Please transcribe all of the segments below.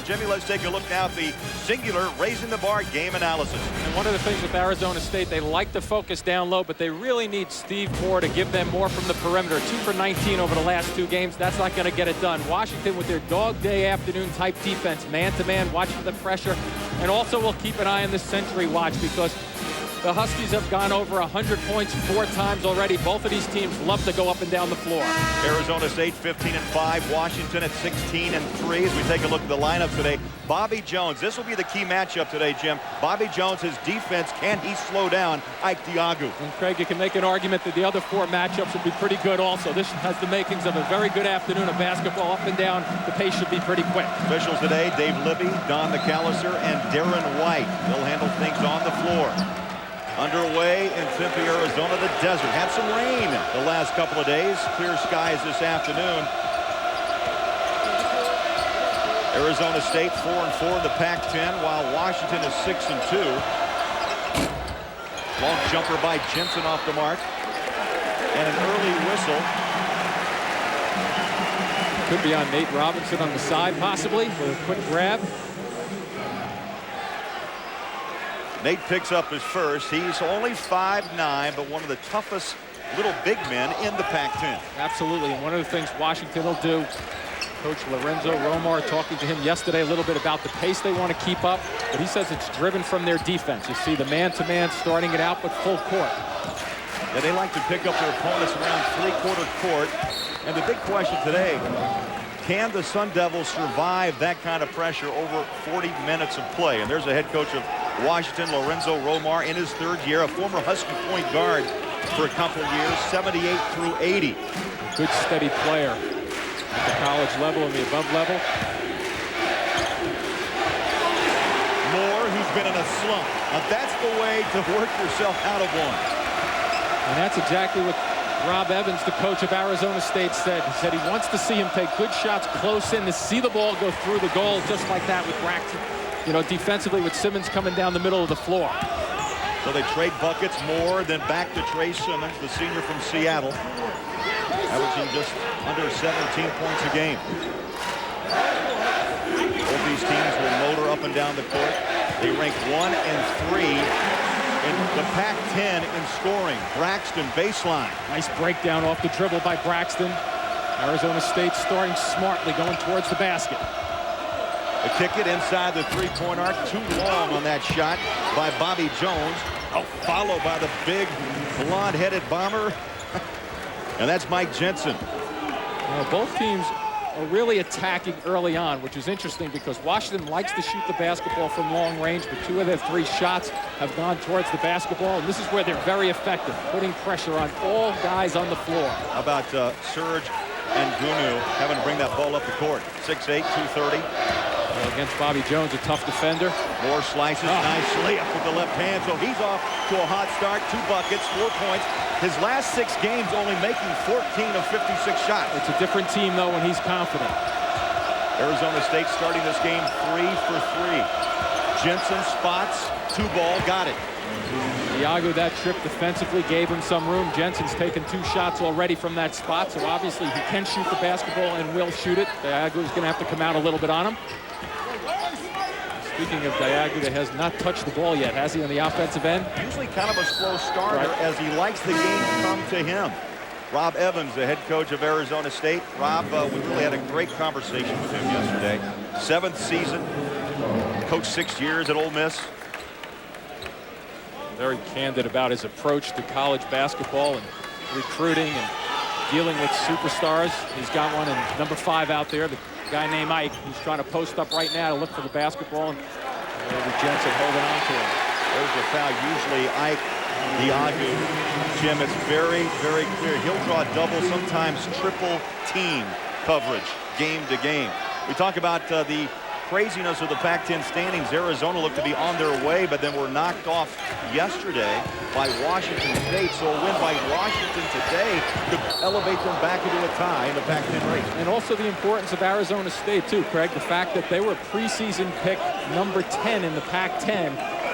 Jimmy, let's take a look now at the singular raising the bar game analysis. And one of the things with Arizona State, they like to focus down low, but they really need Steve Moore to give them more from the perimeter. 2 for 19 over the last 2 games. That's not going to get it done. Washington with their dog day afternoon type defense, man-to-man, watch for the pressure. And also we'll keep an eye on this Century watch because the Huskies have gone over 100 points 4 times already. Both of these teams love to go up and down the floor. Arizona State 15-5, Washington at 16-3. As we take a look at the lineup today, Bobby Jones. This will be the key matchup today, Jim. Bobby Jones, his defense, can he slow down Ike Diagu? And Craig, you can make an argument that the other 4 matchups will be pretty good also. This has the makings of a very good afternoon of basketball up and down. The pace should be pretty quick. Officials today, Dave Libby, Don McAllister, and Darren White. They'll handle things on the floor. Underway in Tempe, Arizona, the desert. Had some rain the last couple of days. Clear skies this afternoon. Arizona State 4-4 in the Pac-10, while Washington is 6-2. Long jumper by Jensen off the mark. And an early whistle. Could be on Nate Robinson on the side, possibly, with a quick grab. Nate picks up his first. He's only 5'9", but one of the toughest little big men in the Pac-10. Absolutely, and one of the things Washington will do, Coach Lorenzo Romar talking to him yesterday a little bit about the pace they want to keep up, but he says it's driven from their defense. You see the man-to-man starting it out, but full court. Yeah, they like to pick up their opponents around 3/4 court. And the big question today, can the Sun Devils survive that kind of pressure over 40 minutes of play? And there's the head coach of Washington, Lorenzo Romar, in his 3rd year, a former Husky point guard for a couple of years, 78 through 80. Good steady player at the college level and the above level. Moore, who's been in a slump. Now that's the way to work yourself out of one. And that's exactly what Rob Evans, the coach of Arizona State, said. He said he wants to see him take good shots close in, to see the ball go through the goal, just like that with Braxton. You know, defensively with Simmons coming down the middle of the floor. So they trade buckets. More than back to Trey Simmons, the senior from Seattle, averaging just under 17 points a game. Both these teams will motor up and down the court. They rank 1 and 3 in the Pac-10 in scoring. Braxton baseline. Nice breakdown off the dribble by Braxton. Arizona State starting smartly, going towards the basket. The kick it inside the 3-point arc. Too long on that shot by Bobby Jones. Followed by the big blonde-headed bomber. And that's Mike Jensen. Both teams are really attacking early on, which is interesting because Washington likes to shoot the basketball from long range, but 2 of their 3 shots have gone towards the basketball, and this is where they're very effective, putting pressure on all guys on the floor. How about Serge and Gunu having to bring that ball up the court? 6'8", 230. Against Bobby Jones, a tough defender. Moore slices nicely up with the left hand, so he's off to a hot start. 2 buckets, 4 points. His last 6 games only making 14 of 56 shots. It's a different team, though, when he's confident. Arizona State starting this game 3 for 3. Jensen spots, 2 ball, got it. Diagu that trip defensively gave him some room. Jensen's taken 2 shots already from that spot, so obviously he can shoot the basketball and will shoot it. Diagu's going to have to come out a little bit on him. Speaking of Diagu, that has not touched the ball yet, has he, on the offensive end? Usually kind of a slow starter as he likes the game to come to him. Rob Evans, the head coach of Arizona State. Rob, we really had a great conversation with him yesterday. 7th season, coached 6 years at Ole Miss. Very candid about his approach to college basketball and recruiting and dealing with superstars. He's got one in number 5 out there, the guy named Ike. He's trying to post up right now to look for the basketball, and Jensen holding on to him. There's the foul. Usually Ike Diagu, Jim, it's very, very clear. He'll draw double, sometimes triple team coverage game to game. We talk about the craziness of the Pac-10 standings. Arizona looked to be on their way, but then were knocked off yesterday by Washington State. So a win by Washington today could elevate them back into a tie in the Pac-10 race. And also the importance of Arizona State, too, Craig. The fact that they were preseason pick number 10 in the Pac-10.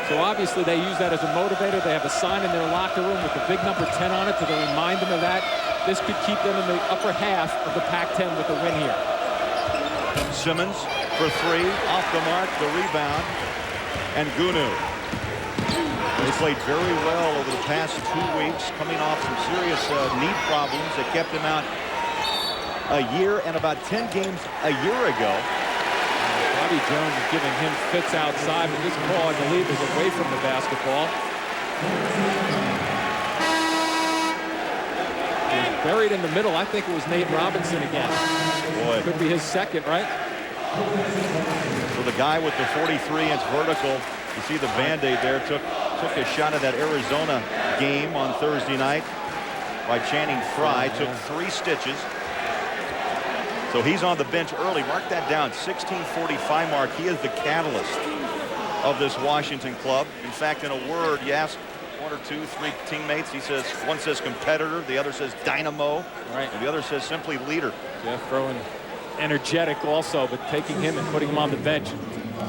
So obviously they use that as a motivator. They have a sign in their locker room with the big number 10 on it to remind them of that. This could keep them in the upper half of the Pac-10 with a win here. Simmons for three. Off the mark, the rebound. And Gunu. He's played very well over the past 2 weeks, coming off some serious knee problems that kept him out a year and about 10 games a year ago. Bobby Jones is giving him fits outside, but this ball, I believe, is away from the basketball. He's buried in the middle. I think it was Nate Robinson again. Boy. Could be his second, right? So the guy with the 43-inch vertical, you see the Band-Aid there, took a shot at that Arizona game on Thursday night by Channing Frye, took 3 stitches. So he's on the bench early. Mark that down, 16:45 mark. He is the catalyst of this Washington club. In fact, in a word, you ask 1 or 2, 3 teammates, he says, one says competitor, the other says dynamo, right, and the other says simply leader. Yeah, throwing energetic also, but taking him and putting him on the bench.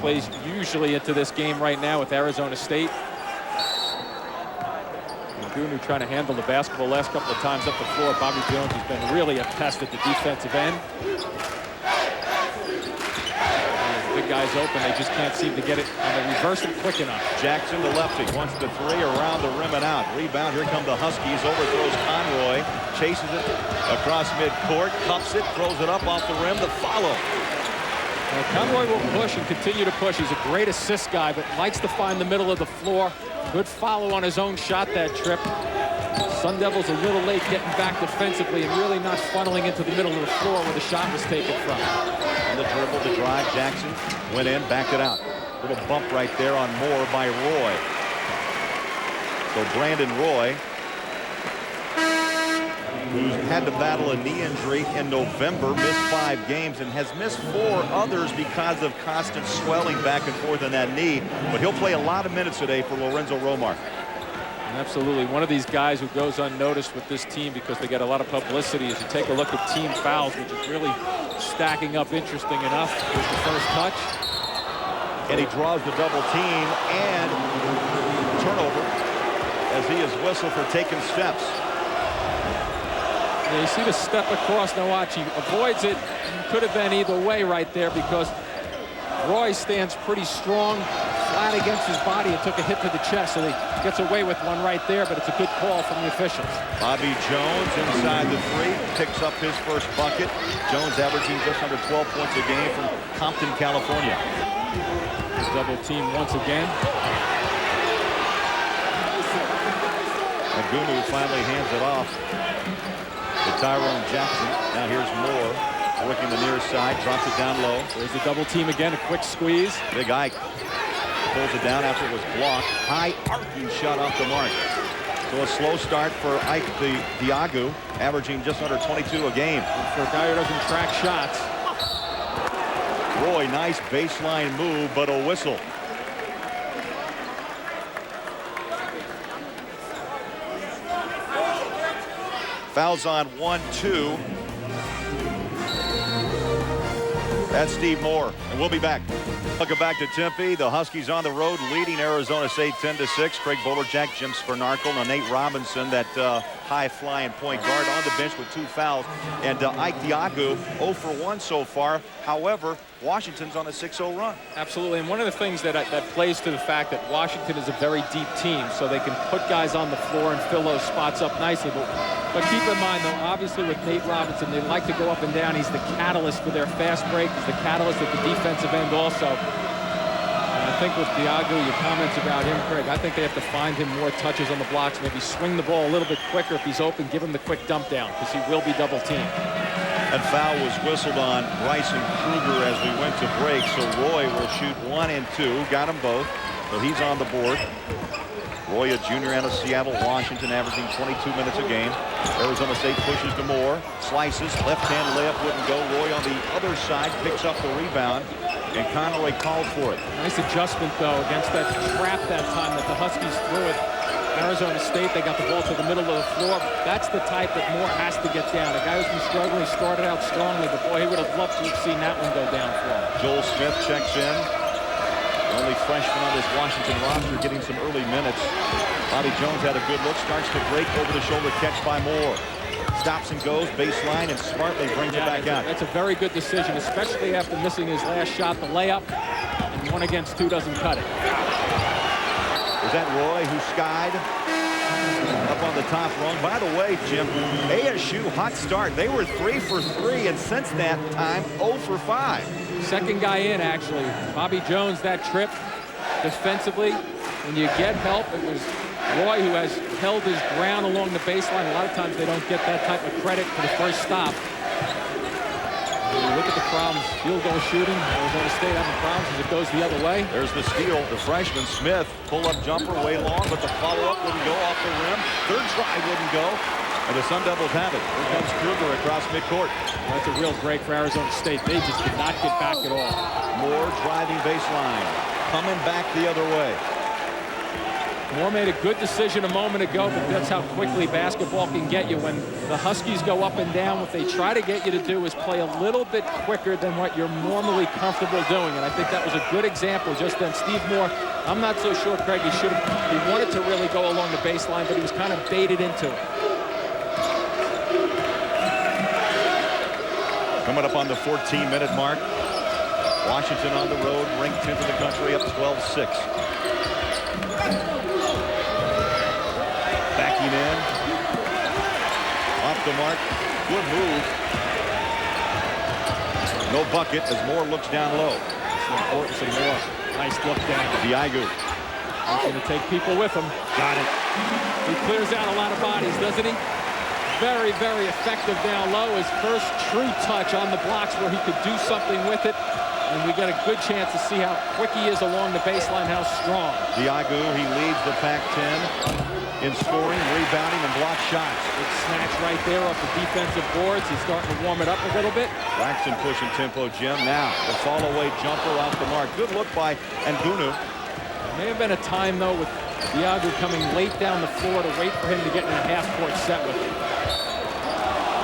Plays usually into this game right now with Arizona State. Gunu trying to handle the basketball last couple of times up the floor. Bobby Jones has been really a pest at the defensive end. The big guys open, they just can't seem to get it on the reversal quick enough. Jackson, the lefty, wants the 3 around the rim and out. Rebound, here come the Huskies, overthrows Conroy, chases it across midcourt, cups it, throws it up off the rim, the follow. Well, Conroy will push and continue to push. He's a great assist guy, but likes to find the middle of the floor. Good follow on his own shot that trip. Sun Devils a little late getting back defensively and really not funneling into the middle of the floor where the shot was taken from. On the dribble, the drive, Jackson went in, backed it out. Little bump right there on Moore by Roy. So Brandon Roy, who's had to battle a knee injury in November, missed 5 games and has missed 4 others because of constant swelling back and forth in that knee. But he'll play a lot of minutes today for Lorenzo Romar. Absolutely. One of these guys who goes unnoticed with this team because they get a lot of publicity is you take a look at team fouls, which is really stacking up interesting enough. Here's the first touch. And he draws the double team and turnover as he is whistled for taking steps. Yeah, you see the step across. Now watch, he avoids it. Could have been either way right there because Roy stands pretty strong, flat against his body, and took a hit to the chest, so he gets away with one right there, but it's a good call from the officials. Bobby Jones inside the 3, picks up his first bucket. Jones averaging just under 12 points a game from Compton, California. Double team once again. Gunu finally hands it off to Tyrone Jackson. Now here's Moore working the near side, drops it down low. There's the double team again, a quick squeeze. Big Ike pulls it down after it was blocked. High arcing shot off the mark. So a slow start for Ike Diagu, averaging just under 22 a game. And for a guy who doesn't track shots. Roy, nice baseline move, but a whistle. Fouls on 1-2. That's Steve Moore, and we'll be back. Welcome back to Tempe. The Huskies on the road leading Arizona State 10-6. Craig Bolerjack, Jim Spernarkel, and Nate Robinson, that high-flying point guard, on the bench with 2 fouls. And Ike Diagu 0 for 1 so far. However, Washington's on a 6-0 run. Absolutely, and one of the things that plays to the fact that Washington is a very deep team, so they can put guys on the floor and fill those spots up nicely. But keep in mind, though, obviously with Nate Robinson, they like to go up and down. He's the catalyst for their fast break. He's the catalyst at the defensive end also. And I think with Diagu, your comments about him, Craig, I think they have to find him more touches on the blocks, maybe swing the ball a little bit quicker. If he's open, give him the quick dump down, because he will be double teamed. That foul was whistled on Bryson Kruger as we went to break, so Roy will shoot 1 and 2. Got them both, so he's on the board. Roy, a junior out of Seattle, Washington, averaging 22 minutes a game. Arizona State pushes to Moore, slices, left-hand layup wouldn't go. Roy on the other side picks up the rebound, and Conroy called for it. Nice adjustment, though, against that trap that time that the Huskies threw at Arizona State. They got the ball to the middle of the floor. That's the type that Moore has to get down. A guy who's been struggling, he started out strongly, but boy, he would have loved to have seen that one go down for him. Joel Smith checks in. The only freshman on this Washington roster getting some early minutes. Bobby Jones had a good look, starts to break, over the shoulder catch by Moore. stops and goes baseline and smartly brings it back out. That's a very good decision, especially after missing his last shot, the layup, and 1 against 2 doesn't cut it. Is that Roy who skied up on the top rung? By the way, Jim, ASU hot start. They were 3 for 3, and since that time 0 for 5. Second guy in, actually. Bobby Jones, that trip defensively. When you get help, it was Roy who has held his ground along the baseline. A lot of times they don't get that type of credit for the first stop. Look at the problems. Field goal shooting. Arizona State having problems as it goes the other way. There's the steal. The freshman Smith, pull-up jumper way long, but the follow-up wouldn't go off the rim. Third try wouldn't go. And the Sun Devils have it. Here comes Kruger across midcourt. Well, that's a real break for Arizona State. They just did not get back at all. Moore driving baseline. Coming back the other way. Moore made a good decision a moment ago, but that's how quickly basketball can get you. When the Huskies go up and down, what they try to get you to do is play a little bit quicker than what you're normally comfortable doing. And I think that was a good example just then. Steve Moore, I'm not so sure, Craig, he wanted to really go along the baseline, but he was kind of baited into it. Coming up on the 14-minute mark. Washington on the road, ranked 10th in the country, up 12-6. Backing in. Off the mark. Good move. No bucket as Moore looks down low. It's the importance of Moore. Nice look down. Diagu. He's going to take people with him. Got it. He clears out a lot of bodies, doesn't he? Very, very effective down low. His first true touch on the blocks where he could do something with it. And we get a good chance to see how quick he is along the baseline, how strong. Diagu, he leads the Pac-10 in scoring, rebounding, and block shots. Big snatch right there off the defensive boards. He's starting to warm it up a little bit. Braxton pushing tempo, Jim. Now, the fall-away jumper off the mark. Good look by Ngunu. May have been a time, though, with Diagu coming late down the floor to wait for him to get in a half-court set with him.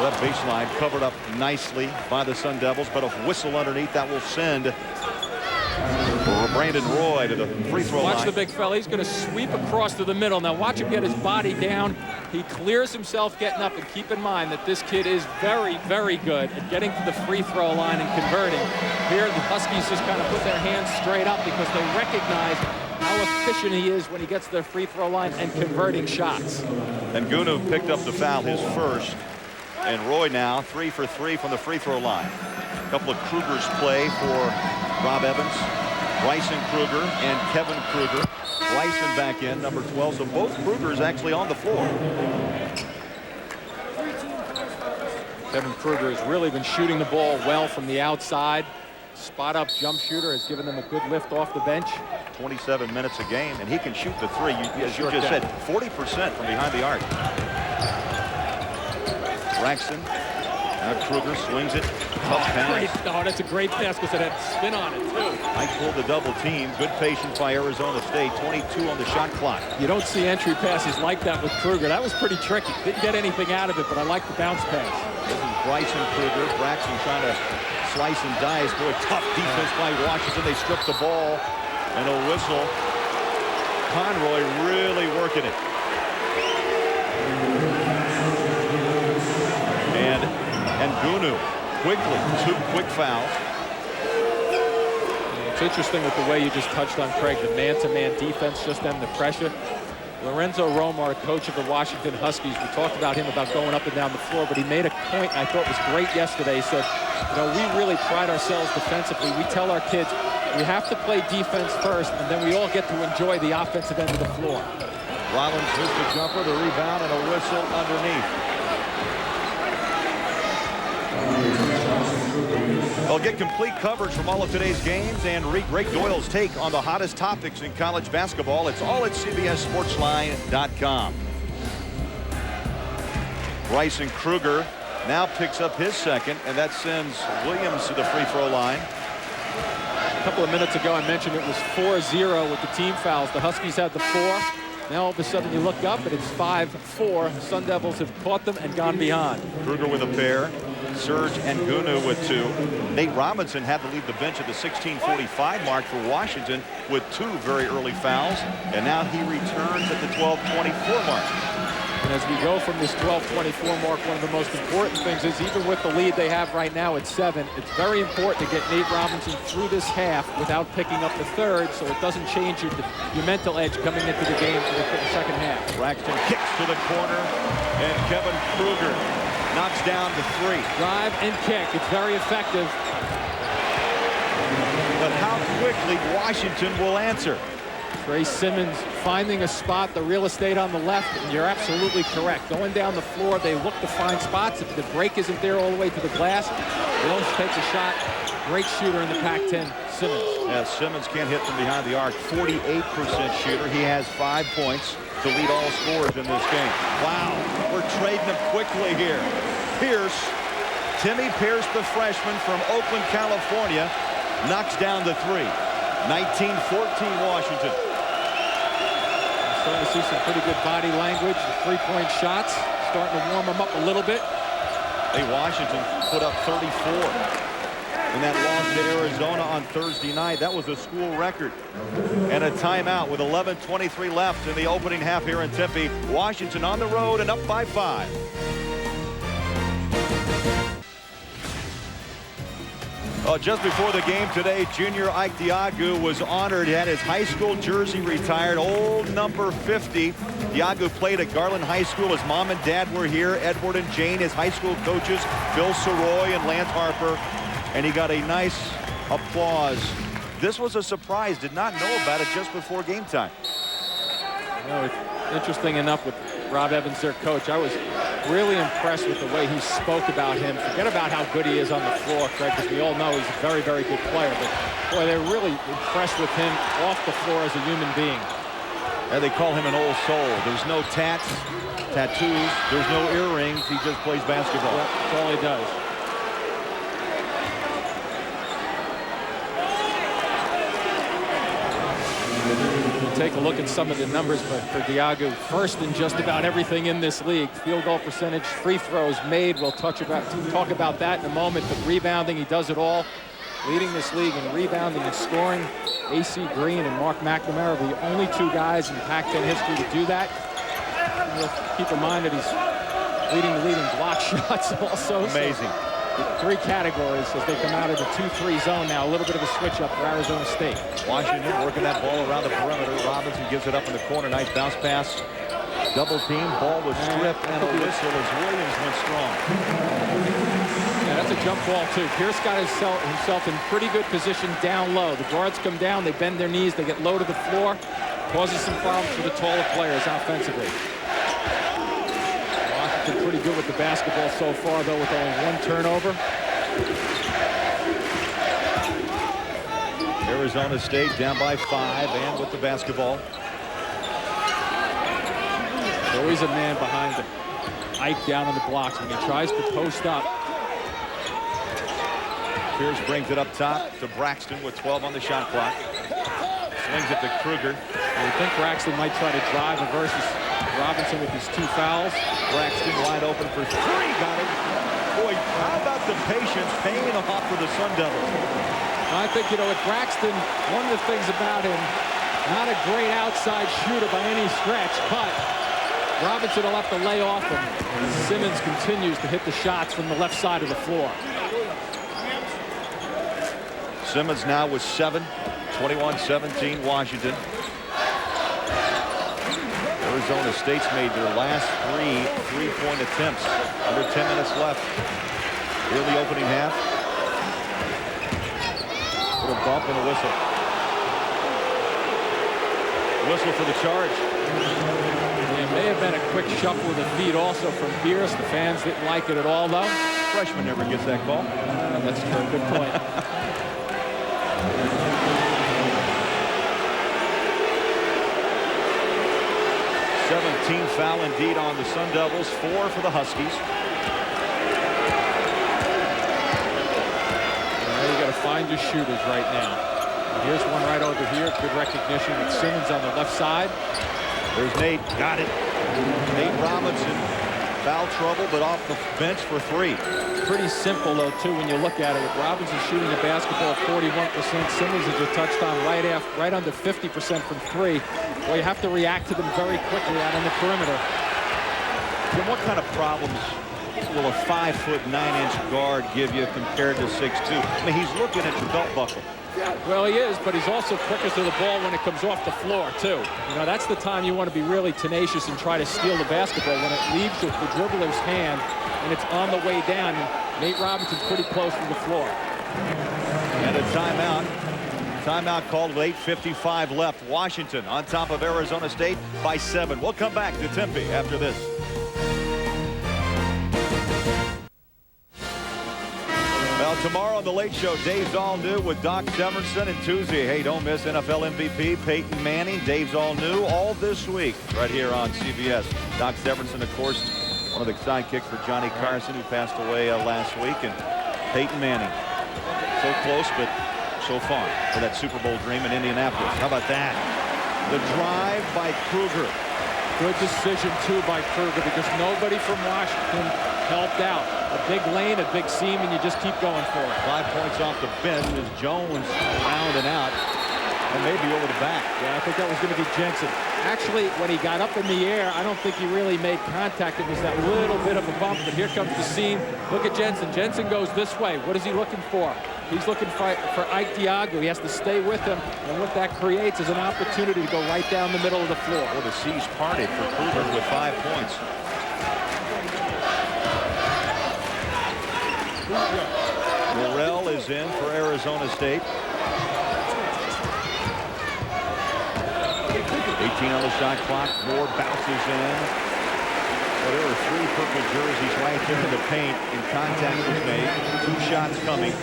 That baseline covered up nicely by the Sun Devils, but a whistle underneath that will send Brandon Roy to the free throw line. Watch the big fella. He's going to sweep across to the middle. Now watch him get his body down. He clears himself getting up, and keep in mind that this kid is very, very good at getting to the free throw line and converting. Here the Huskies just kind of put their hands straight up because they recognize how efficient he is when he gets to the free throw line and converting shots. And Ngunu picked up the foul, his first. And Roy now 3 for 3 from the free throw line. A couple of Krugers play for Rob Evans. Bryson Kruger and Kevin Kruger. Bryson back in, number 12. So both Krugers actually on the floor. Kevin Kruger has really been shooting the ball well from the outside. Spot up jump shooter has given them a good lift off the bench. 27 minutes a game, and he can shoot the three. As you just said, 40% from behind the arc. Braxton. Now Kruger swings it. Tough pass. Oh, that's a great pass because it had spin on it, too. I pulled the double team. Good patience by Arizona State. 22 on the shot clock. You don't see entry passes like that with Kruger. That was pretty tricky. Didn't get anything out of it, but I like the bounce pass. This is Bryson Kruger. Braxton trying to slice and dice. Boy, tough defense by Washington. They strip the ball and a whistle. Conroy really working it. And Ngunu quickly, 2 quick fouls. It's interesting with the way you just touched on, Craig, the man-to-man defense just then, the pressure. Lorenzo Romar, coach of the Washington Huskies, we talked about him about going up and down the floor, but he made a point I thought was great yesterday. He said, you know, we really pride ourselves defensively. We tell our kids we have to play defense first, and then we all get to enjoy the offensive end of the floor. Rollins missed the jumper, the rebound, and a whistle underneath. Well, get complete coverage from all of today's games and read Greg Doyle's take on the hottest topics in college basketball. It's all at CBSSportsline.com. Bryson Kruger now picks up his second, and that sends Williams to the free throw line. A couple of minutes ago, I mentioned it was 4-0 with the team fouls. The Huskies had the 4. Now all of a sudden you look up and it's 5-4. The Sun Devils have caught them and gone beyond. Kruger with a pair. Serge Ngunu with 2. Nate Robinson had to leave the bench at the 16:45 mark for Washington with 2 very early fouls. And now he returns at the 12:24 mark. And as we go from this 12-24 mark, one of the most important things is, even with the lead they have right now at 7, it's very important to get Nate Robinson through this half without picking up the third, so it doesn't change your mental edge coming into the game for the second half. Braxton kicks to the corner, and Kevin Kruger knocks down the 3. Drive and kick. It's very effective. But how quickly Washington will answer. Trey Simmons finding a spot, the real estate on the left, and you're absolutely correct. Going down the floor, they look to find spots. If the break isn't there all the way to the glass, Williams takes a shot. Great shooter in the Pac-10, Simmons. Yeah, Simmons can't hit from behind the arc. 48% shooter. He has 5 points to lead all scorers in this game. Wow, we're trading them quickly here. Pierce, Timmy Pierce, the freshman from Oakland, California, knocks down the 3. 19-14 Washington. Starting to see some pretty good body language. The 3-point shots starting to warm them up a little bit. Hey, Washington put up 34 in that loss to Arizona on Thursday night. That was a school record. And a timeout with 11:23 left in the opening half here in Tempe. Washington on the road and up by 5. Just before the game today, junior Ike Diagu was honored. He had his high school jersey retired, old number 50. Diagu played at Garland High School. His mom and dad were here. Edward and Jane, his high school coaches, Phil Soroy and Lance Harper. And he got a nice applause. This was a surprise. Did not know about it just before game time. You know, it's interesting enough with Rob Evans, their coach. I was really impressed with the way he spoke about him. Forget about how good he is on the floor, Craig, because we all know he's a very, very good player. But, boy, they're really impressed with him off the floor as a human being. And they call him an old soul. There's no tattoos. There's no earrings. He just plays basketball. Yep, that's all he does. Take a look at some of the numbers for Diagu. First in just about everything in this league. Field goal percentage, free throws made. We'll talk about that in a moment. But rebounding, he does it all. Leading this league in rebounding and scoring. AC Green and Mark McNamara are the only 2 guys in Pac-10 history to do that. And we'll keep in mind that he's leading the league in block shots also. Amazing. So 3 categories as they come out of the 2-3 zone now. A little bit of a switch up for Arizona State. Washington working that ball around the perimeter. Robinson gives it up in the corner. Nice bounce pass. Double team. Ball was stripped and a whistle as Williams went strong. Yeah, that's a jump ball too. Pierce got himself in pretty good position down low. The guards come down. They bend their knees. They get low to the floor. Causes some problems for the taller players offensively. Washington pretty good with the basketball so far, though, with only 1 turnover. Arizona State down by 5 and with the basketball. There's always a man behind him. Ike down on the blocks when he tries to post up. Pierce brings it up top to Braxton with 12 on the shot clock. Swings it to Kruger. I think Braxton might try to drive versus Robinson with his 2 fouls. Braxton wide open for 3. Got it. Boy, how about the patience paying off for the Sun Devils? I think, you know, with Braxton, one of the things about him, not a great outside shooter by any stretch, but Robinson will have to lay off him. Simmons continues to hit the shots from the left side of the floor. Simmons now with 7. 21-17 Washington. Arizona State's made their last 3 3-point attempts. Under 10 minutes left. Here in the opening half. Little bump and a whistle. Whistle for the charge. It may have been a quick shuffle of the feet also from Pierce. The fans didn't like it at all, though. Freshman never gets that call. That's true. Good point. 17 foul indeed on the Sun Devils, 4 for the Huskies. You got to find your shooters right now. And here's one right over here. Good recognition with Simmons on the left side. There's Nate. Got it. Nate Robinson, foul trouble, but off the bench for 3. Pretty simple, though, too, when you look at it. With Robinson shooting the basketball 41%, Simmons, as you touched on, right under 50% from 3. Well, you have to react to them very quickly out on the perimeter. Jim, what kind of problems will a 5'9" guard give you compared to 6'2"? I mean, he's looking at the belt buckle. Well, he is, but he's also quicker to the ball when it comes off the floor, too. You know, that's the time you want to be really tenacious and try to steal the basketball when it leaves the dribbler's hand and it's on the way down. And Nate Robinson's pretty close to the floor. And a timeout. Timeout called with 8:55 left. Washington on top of Arizona State by 7. We'll come back to Tempe after this. Well, tomorrow on The Late Show, Dave's All New with Doc Severinsen, and Tuesday, hey, don't miss NFL MVP Peyton Manning. Dave's All New all this week right here on CBS. Doc Severinsen, of course, one of the sidekicks for Johnny Carson, who passed away last week, and Peyton Manning. So close, but so far for that Super Bowl dream in Indianapolis. How about that? The drive by Kruger. Good decision, too, by Kruger, because nobody from Washington helped out. A big lane, a big seam, and you just keep going for it. 5 points off the bench as Jones around and out, and maybe over the back. Yeah, I think that was going to be Jensen. Actually, when he got up in the air, I don't think he really made contact. It was that little bit of a bump, but here comes the seam. Look at Jensen. Jensen goes this way. What is he looking for? He's looking for Ike Diago. He has to stay with him, and what that creates is an opportunity to go right down the middle of the floor. Well, the C's parted for Kruger with 5 points. Morrell is in for Arizona State. 18 on the shot clock. Moore bounces in. Well, there were 3 purple jerseys right there in the paint, and contact was made. 2 shots coming.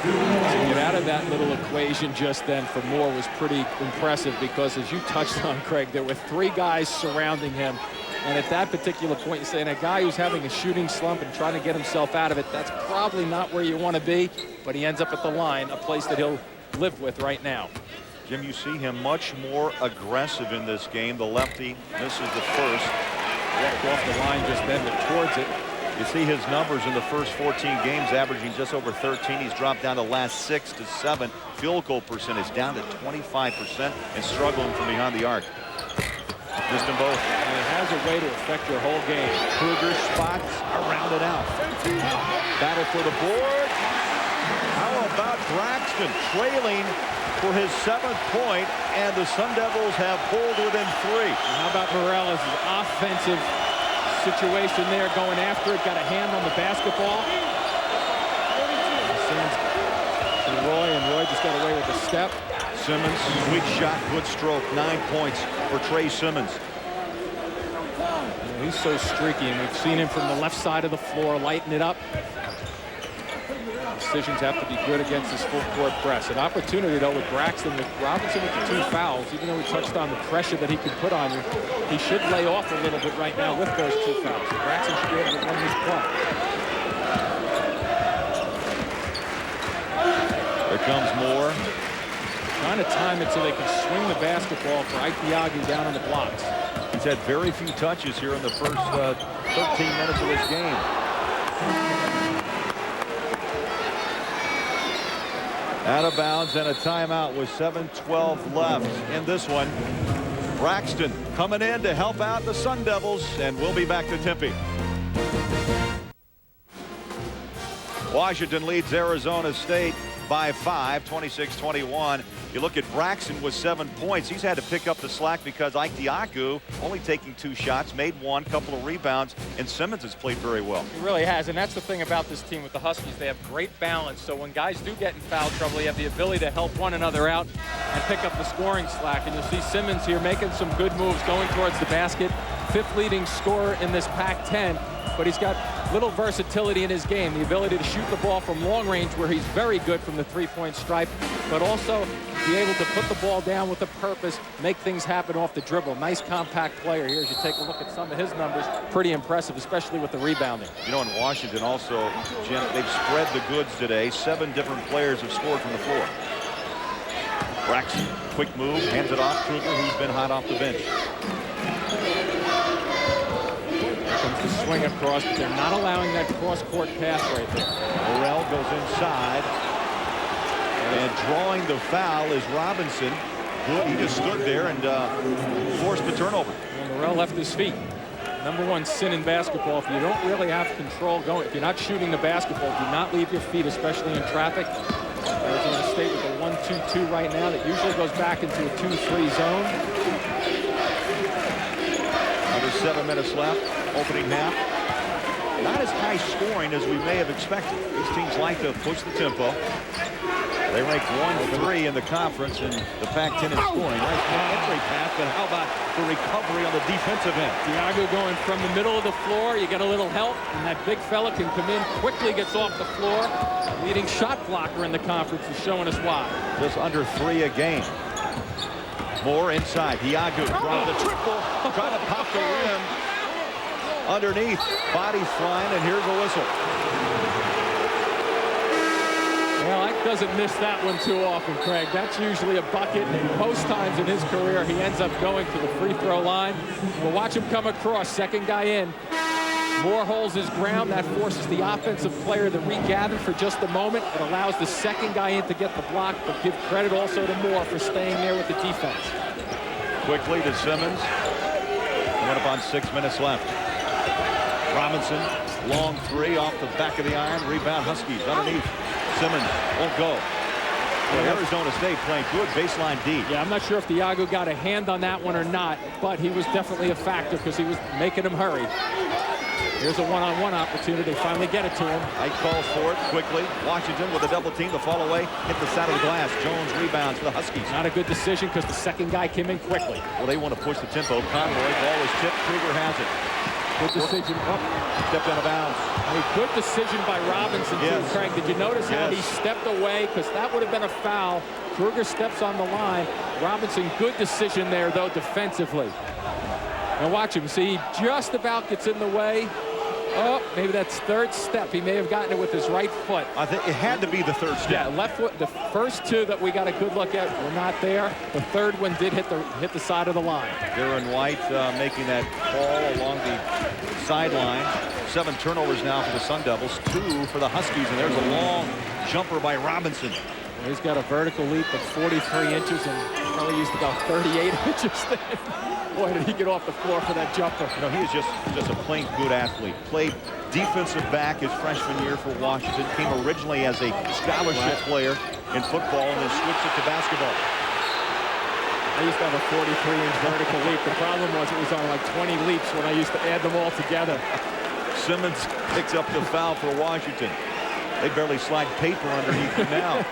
To get out of that little equation just then for Moore was pretty impressive, because as you touched on, Craig, there were 3 guys surrounding him. And at that particular point, you're saying a guy who's having a shooting slump and trying to get himself out of it, that's probably not where you want to be. But he ends up at the line, a place that he'll live with right now. Jim, you see him much more aggressive in this game. The lefty misses the first. Walked off the line just then, but towards it. You see his numbers in the first 14 games, averaging just over 13. He's dropped down the last 6 to 7. Field goal percentage down to 25% and struggling from behind the arc. Missed them both. And it has a way to affect your whole game. Kruger spots around it out. Battle for the board. How about Braxton trailing for his 7th point, and the Sun Devils have pulled within 3. And how about Morales' offensive situation there, going after it, got a hand on the basketball. Sends to Roy, and Roy just got away with a step. Simmons, sweet shot, good stroke. 9 points for Trey Simmons. He's so streaky, and we've seen him from the left side of the floor lighten it up. Decisions have to be good against his full court press. An opportunity, though, with Braxton, with Robinson with the 2 fouls. Even though he touched on the pressure that he could put on you, he should lay off a little bit right now with those 2 fouls. Braxton should be able to run his play. Here comes Moore. Trying to time it so they can swing the basketball for Ike Diago down on the blocks. He's had very few touches here in the first 13 minutes of this game. Out of bounds and a timeout with 7:12 left in this one. Braxton coming in to help out the Sun Devils, and we'll be back to Tempe. Washington leads Arizona State by 5, 26-21. You look at Braxton with 7 points. He's had to pick up the slack because Ike Diago only taking 2 shots, made 1, couple of rebounds, and Simmons has played very well. He really has, and that's the thing about this team with the Huskies. They have great balance, so when guys do get in foul trouble, you have the ability to help one another out and pick up the scoring slack. And you'll see Simmons here making some good moves, going towards the basket. 5th leading scorer in this Pac-10, but he's got little versatility in his game, the ability to shoot the ball from long range, where he's very good from the 3-point stripe, but also be able to put the ball down with a purpose, make things happen off the dribble. Nice compact player here. As you take a look at some of his numbers, pretty impressive, especially with the rebounding. You know, in Washington also, Jim, they've spread the goods today. 7 different players have scored from the floor. Braxton, quick move, hands it off Kruger, who's been hot off the bench. Comes the swing across, but they're not allowing that cross-court pass right there. Morrell goes inside, and drawing the foul is Robinson. good. He just stood there and forced the turnover. And Morrell left his feet. Number one sin in basketball, if you don't really have control going, if you're not shooting the basketball, do not leave your feet, especially in traffic. Arizona State with a 1-2-2 right now that usually goes back into a 2-3 zone. Under 7 minutes left, opening half. Not as high scoring as we may have expected. These teams like to push the tempo. They rank 1-3 in the conference in the Pac-10 in scoring. Nice entry pass, but how about the recovery on the defensive end? Diago going from the middle of the floor. You get a little help, and that big fella can come in, quickly gets off the floor. Leading shot blocker in the conference is showing us why. Just under 3 a game. Moore inside. Diago from the triple. Trying to pop the rim. Underneath. Bodies flying, and here's a whistle. Well, Ike doesn't miss that one too often, Craig. That's usually a bucket, and most times in his career, he ends up going to the free throw line. We'll watch him come across. Second guy in. Moore holds his ground. That forces the offensive player to regather for just a moment. It allows the second guy in to get the block, but give credit also to Moore for staying there with the defense. Quickly to Simmons. Coming up on 6 minutes left. Robinson, long three off the back of the iron. Rebound Huskies underneath. Simmons won't go. Well, Arizona State playing good baseline D. Yeah, I'm not sure if Diago got a hand on that one or not, but he was definitely a factor because he was making him hurry. Here's a one-on-one opportunity. They finally get it to him. Ike calls for it quickly. Washington with a double team. The fall away. Hit the side of the glass. Jones rebounds for the Huskies. Not a good decision because the second guy came in quickly. Well, they want to push the tempo. Conroy, ball is tipped. Kruger has it. Good decision. Stepped out of bounds. A good decision by Robinson, too, Craig. Did you notice how he stepped away? Because that would have been a foul. Kruger steps on the line. Robinson, good decision there, though, defensively. Now watch him. See, he just about gets in the way. Oh, maybe that's third step. He may have gotten it with his right foot. I think it had to be the third step. Yeah, left foot. The first two that we got a good look at were not there. The third one did hit the side of the line. Darren White making that call along the sideline. 7 turnovers now for the Sun Devils, 2 for the Huskies, and there's a long jumper by Robinson. He's got a vertical leap of 43 inches and probably used about 38 inches then. Boy, did he get off the floor for that jumper. You know, he is just a plain good athlete. Played defensive back his freshman year for Washington. Came originally as a scholarship player in football and then switched it to basketball. I used to have a 43-inch vertical leap. The problem was it was on like 20 leaps when I used to add them all together. Simmons picks up the foul for Washington. They barely slide paper underneath him now.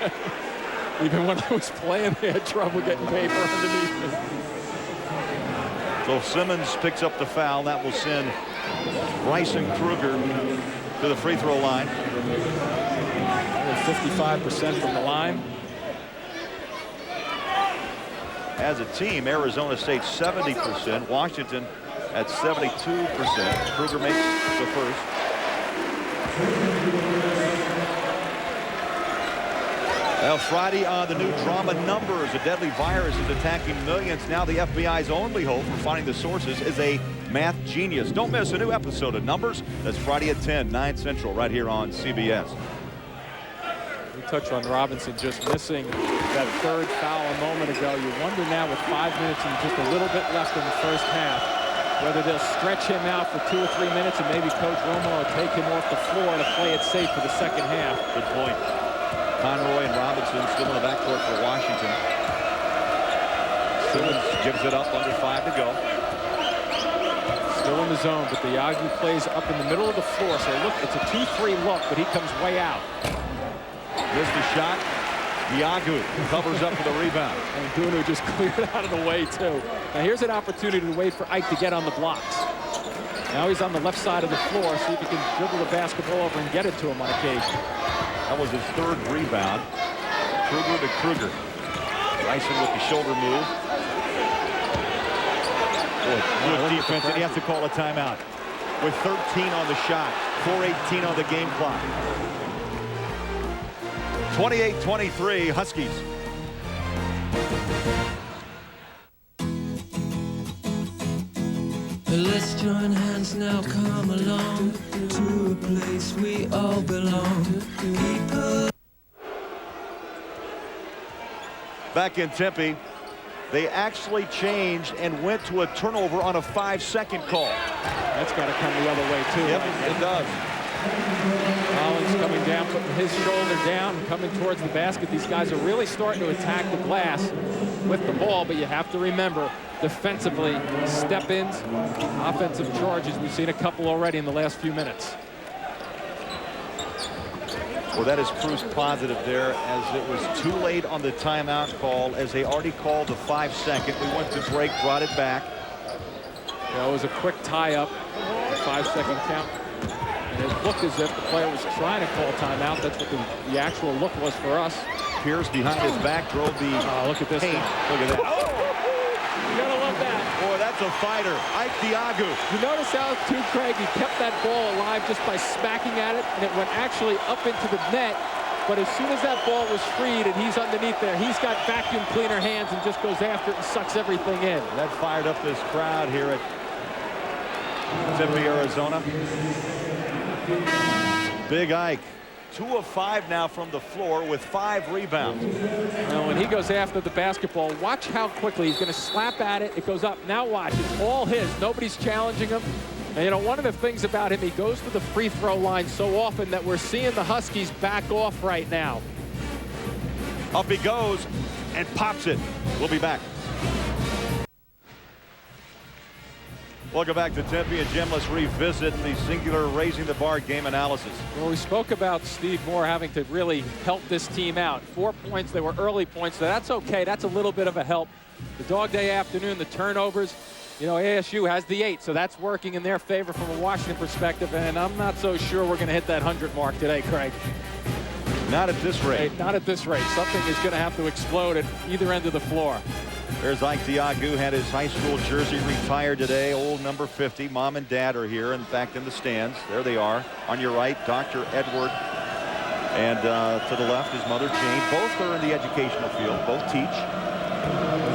Even when I was playing, they had trouble getting paper underneath me. So Simmons picks up the foul. That will send Bryson Kruger to the free throw line. 55% from the line. As a team, Arizona State 70%. Washington at 72%. Kruger makes the first. Well, Friday on the new drama Numbers. A deadly virus is attacking millions. Now the FBI's only hope for finding the sources is a math genius. Don't miss a new episode of Numbers. That's Friday at 10, 9 Central, right here on CBS. We touched on Robinson just missing that third foul a moment ago. You wonder now with 5 minutes and just a little bit left in the first half, whether they'll stretch him out for 2 or 3 minutes and maybe Coach Romo will take him off the floor to play it safe for the second half. Good point. Conroy and Robinson still in the backcourt for Washington. Simmons gives it up, under 5 to go. Still in the zone, but Diago plays up in the middle of the floor. So look, it's a 2-3 look, but he comes way out. Here's the shot. Diago covers up for the rebound. And Dunu just cleared out of the way, too. Now here's an opportunity to wait for Ike to get on the blocks. Now he's on the left side of the floor, see if he can dribble the basketball over and get it to him on occasion. That was his third rebound. Kruger to Kruger. Bryson with the shoulder move. Good defense, and he has to call a timeout. With 13 on the shot, 4:18 on the game clock. 28-23, Huskies. Let's join hands now, come along to a place we all belong. People. Back in Tempe, They actually changed and went to a turnover on a 5-second call. That's got to come the other way, too. Yep, right? it does. Collins coming down, putting his shoulder down, coming towards the basket. These guys are really starting to attack the glass with the ball, but you have to remember, defensively, step-ins, offensive charges. We've seen a couple already in the last few minutes. Well, that is proof positive there, as it was too late on the timeout call, as they already called the 5-second. We went to break, brought it back. Yeah, it was a quick tie-up, 5-second count. And it looked as if the player was trying to call timeout. That's what the actual look was for us. Pierce behind his back drove the look at this paint. guy. Look at that. You gotta love that. Boy, that's a fighter. Ike Diagu. You notice how, too, Craig, he kept that ball alive just by smacking at it, and it went actually up into the net. But as soon as that ball was freed and he's underneath there, he's got vacuum cleaner hands and just goes after it and sucks everything in. That fired up this crowd here at Tempe, Arizona. Big Ike. 2 of 5 now from the floor with 5 rebounds. Now, when he goes after the basketball, watch how quickly he's going to slap at it. It goes up. Now watch. It's all his. Nobody's challenging him. And, you know, one of the things about him, he goes to the free throw line so often that we're seeing the Huskies back off right now. Up he goes and pops it. We'll be back. Welcome back to Tempe, and Jim, let's revisit the singular raising the bar game analysis. Well, we spoke about Steve Moore having to really help this team out. 4 points, they were early points, so that's okay. That's a little bit of a help. The dog day afternoon, the turnovers, you know, ASU has the 8, so that's working in their favor from a Washington perspective, and I'm not so sure we're going to hit that 100 mark today, Craig. Not at this rate. Hey, not at this rate. Something is going to have to explode at either end of the floor. There's Ike Diagu, had his high school jersey retired today, old number 50. Mom and Dad are here, in fact, in the stands. There they are. On your right, Dr. Edward. And to the left is Mother Jane. Both are in the educational field. Both teach.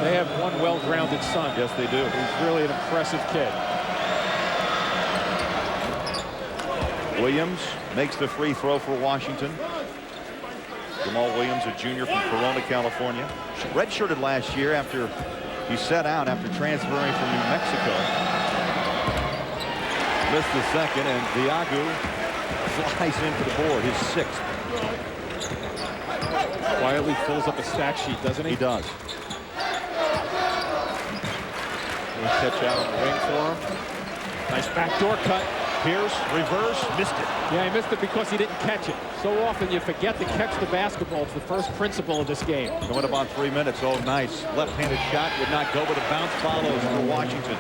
They have one well-grounded son. Yes, they do. He's really an impressive kid. Williams makes the free throw for Washington. Jamal Williams, a junior from Corona, California. Redshirted last year after he sat out after transferring from New Mexico. Missed the second, and Diagu flies into the board, his 6th. Quietly fills up a stat sheet, doesn't he? He does. Catch out on the wing for him. Nice backdoor cut. Pierce, reverse, missed it. Yeah, he missed it because he didn't catch it. So often you forget to catch the basketball. It's the first principle of this game. Going about 3 minutes. Oh, nice. Left-handed shot would not go, but a bounce follows for Washington.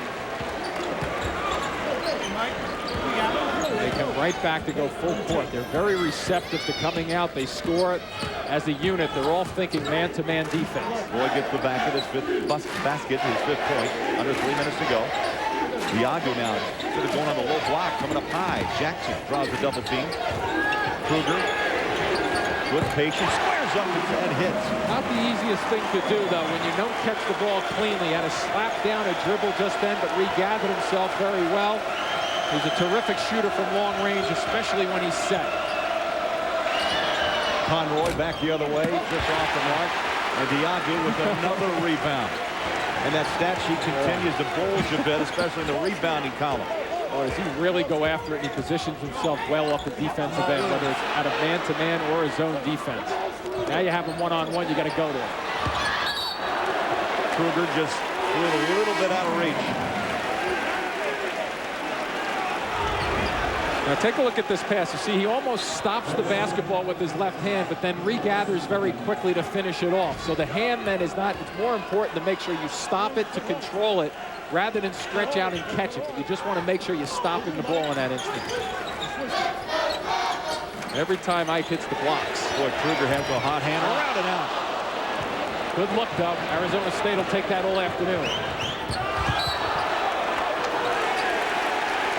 They come right back to go full court. They're very receptive to coming out. They score as a unit. They're all thinking man-to-man defense. Boyd gets the back of his 5th basket, his 5th point. Under 3 minutes to go. Diagu now instead of going on the low block, coming up high. Jackson draws the double team. Kruger with patience squares up and hits. Not the easiest thing to do, though, when you don't catch the ball cleanly. Had a slap down, a dribble just then, but regathered himself very well. He's a terrific shooter from long range, especially when he's set. Conroy back the other way, just off the mark. And Diagu with another rebound. And that stat sheet continues to bulge a bit, especially in the rebounding column. Or does he really go after it? He positions himself well up the defensive end, whether it's out of man-to-man or a zone defense. Now you have him one-on-one, you got to go to him. Kruger just threw it a little bit out of reach. Now take a look at this pass. You see, he almost stops the basketball with his left hand, but then regathers very quickly to finish it off. So the hand then is not, it's more important to make sure you stop it, to control it, rather than stretch out and catch it. You just want to make sure you're stopping the ball in that instant. Every time Ike hits the blocks. Boy, Kruger has a hot hand around and out. Good look, though. Arizona State will take that all afternoon.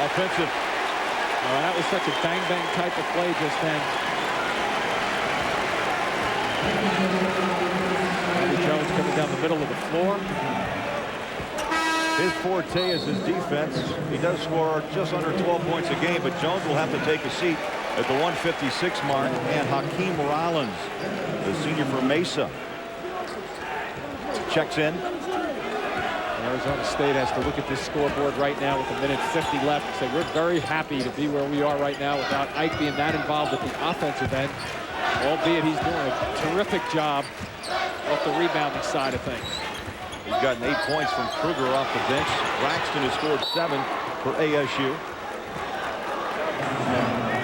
Offensive. Oh, that was such a bang-bang type of play just then. Andy Jones coming down the middle of the floor. His forte is his defense. He does score just under 12 points a game, but Jones will have to take a seat at the 156 mark. And Hakeem Rollins, the senior from Mesa, checks in. Arizona State has to look at this scoreboard right now with 1:50 left and say we're very happy to be where we are right now without Ike being that involved at the offensive end, albeit he's doing a terrific job off the rebounding side of things. He's gotten 8 points from Kruger off the bench. Braxton has scored 7 for ASU.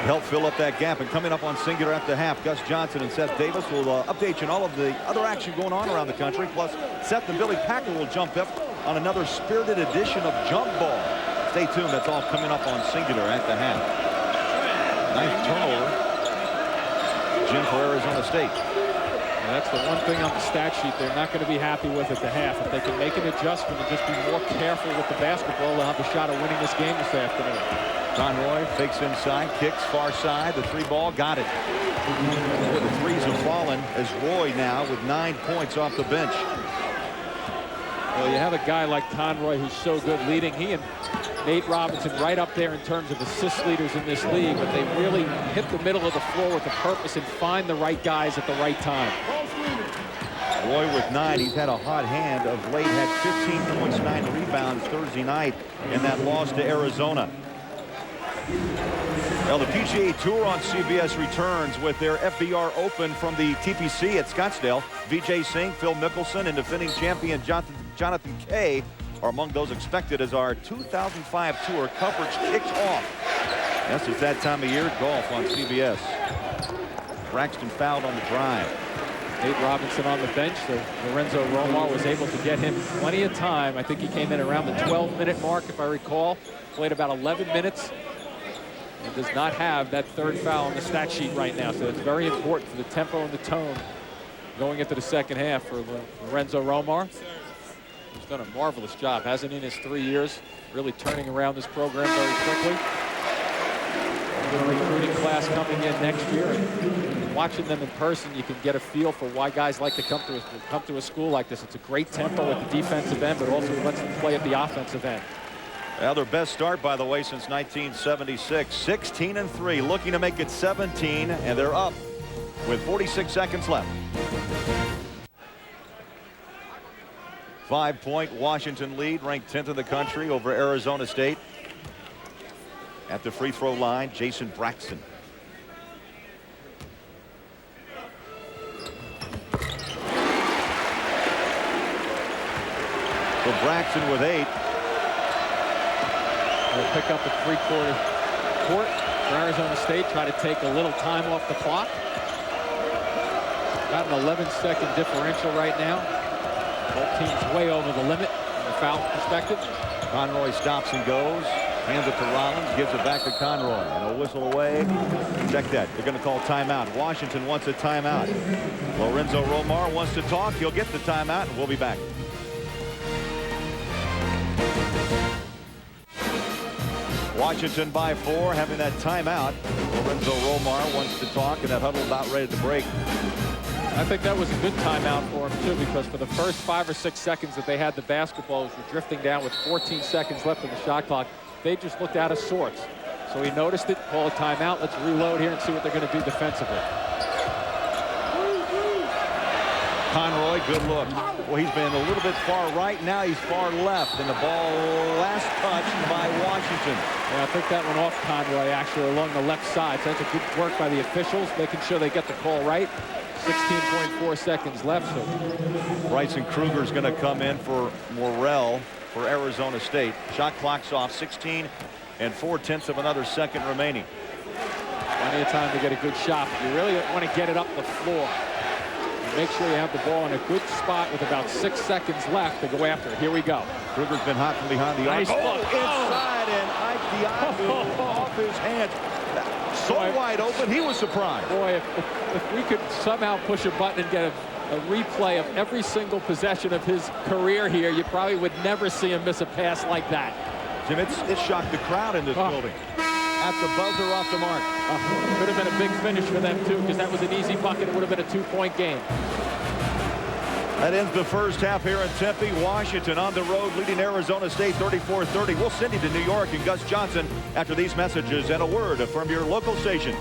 Help fill up that gap. And coming up on Singular at the half, Gus Johnson and Seth Davis will update you on all of the other action going on around the country. Plus, Seth and Billy Packer will jump up on another spirited edition of Jump Ball. Stay tuned. That's all coming up on Singular at the half. 9th turnover. Jim for Arizona State. And that's the one thing on the stat sheet they're not going to be happy with at the half. If they can make an adjustment and just be more careful with the basketball, they'll have a shot of winning this game this afternoon. Conroy fakes inside, kicks far side. The 3-ball, got it. The threes have fallen as Roy now with 9 points off the bench. Well, you have a guy like Conroy who's so good leading. He and Nate Robinson right up there in terms of assist leaders in this league, but they really hit the middle of the floor with a purpose and find the right guys at the right time. Roy with 9. He's had a hot hand of late. Had 15 points, 9 rebounds Thursday night in that loss to Arizona. Well, the PGA Tour on CBS returns with their FBR Open from the TPC at Scottsdale. Vijay Singh, Phil Mickelson, and defending champion Jonathan Kay are among those expected as our 2005 tour coverage kicks off. Yes, it's that time of year, golf on CBS. Braxton fouled on the drive. Nate Robinson on the bench, so Lorenzo Romar was able to get him plenty of time. I think he came in around the 12-minute mark, if I recall. Played about 11 minutes. And does not have that 3rd foul on the stat sheet right now, so it's very important for the tempo and the tone going into the second half for Lorenzo Romar. He's done a marvelous job, hasn't he, in his 3 years, really turning around this program very quickly. The recruiting class coming in next year. And watching them in person, you can get a feel for why guys like to come to a school like this. It's a great tempo at the defensive end, but also lets them play at the offensive end. Well, their best start, by the way, since 1976. 16-3, looking to make it 17, and they're up with 46 seconds left. 5-point Washington lead, ranked 10th in the country over Arizona State. At the free throw line, Jason Braxton. So Braxton with 8. They'll pick up the 3-quarter court for Arizona State, try to take a little time off the clock. Got an 11-second differential right now. Both teams way over the limit from a foul perspective. Conroy stops and goes. Hands it to Rollins, gives it back to Conroy. And a whistle away. Check that. They're going to call timeout. Washington wants a timeout. Lorenzo Romar wants to talk. He'll get the timeout, and we'll be back. Washington by 4, having that timeout. Lorenzo Romar wants to talk, and that huddle about ready to break. I think that was a good timeout for him, too, because for the first 5 or 6 seconds that they had the basketballs were drifting down with 14 seconds left in the shot clock. They just looked out of sorts. So he noticed it, call a timeout. Let's reload here and see what they're going to do defensively. Conroy, good look. Well, he's been a little bit far right. Now he's far left. And the ball last touched by Washington. Yeah, I think that went off Conroy, actually, along the left side. So that's a good work by the officials, making sure they get the call right. 16.4 seconds left. So Bryson Kruger's going to come in for Morrell for Arizona State. Shot clock's off. 16 and 4/10 of another second remaining. Plenty of time to get a good shot. You really want to get it up the floor. Make sure you have the ball in a good spot with about 6 seconds left to go after it. Here we go. Kruger's been hot from behind the arc. Nice Oh, inside, and Ike Diagu off his hands. So wide open, he was surprised. Boy, if we could somehow push a button and get a replay of every single possession of his career here, you probably would never see him miss a pass like that. Jim, it shocked the crowd in this building. At the buzzer off the mark. Could have been a big finish for them, too, because that was an easy bucket. It would have been a 2-point game. That ends the first half here in Tempe. Washington on the road leading Arizona State 34-30. We'll send you to New York and Gus Johnson after these messages and a word from your local station.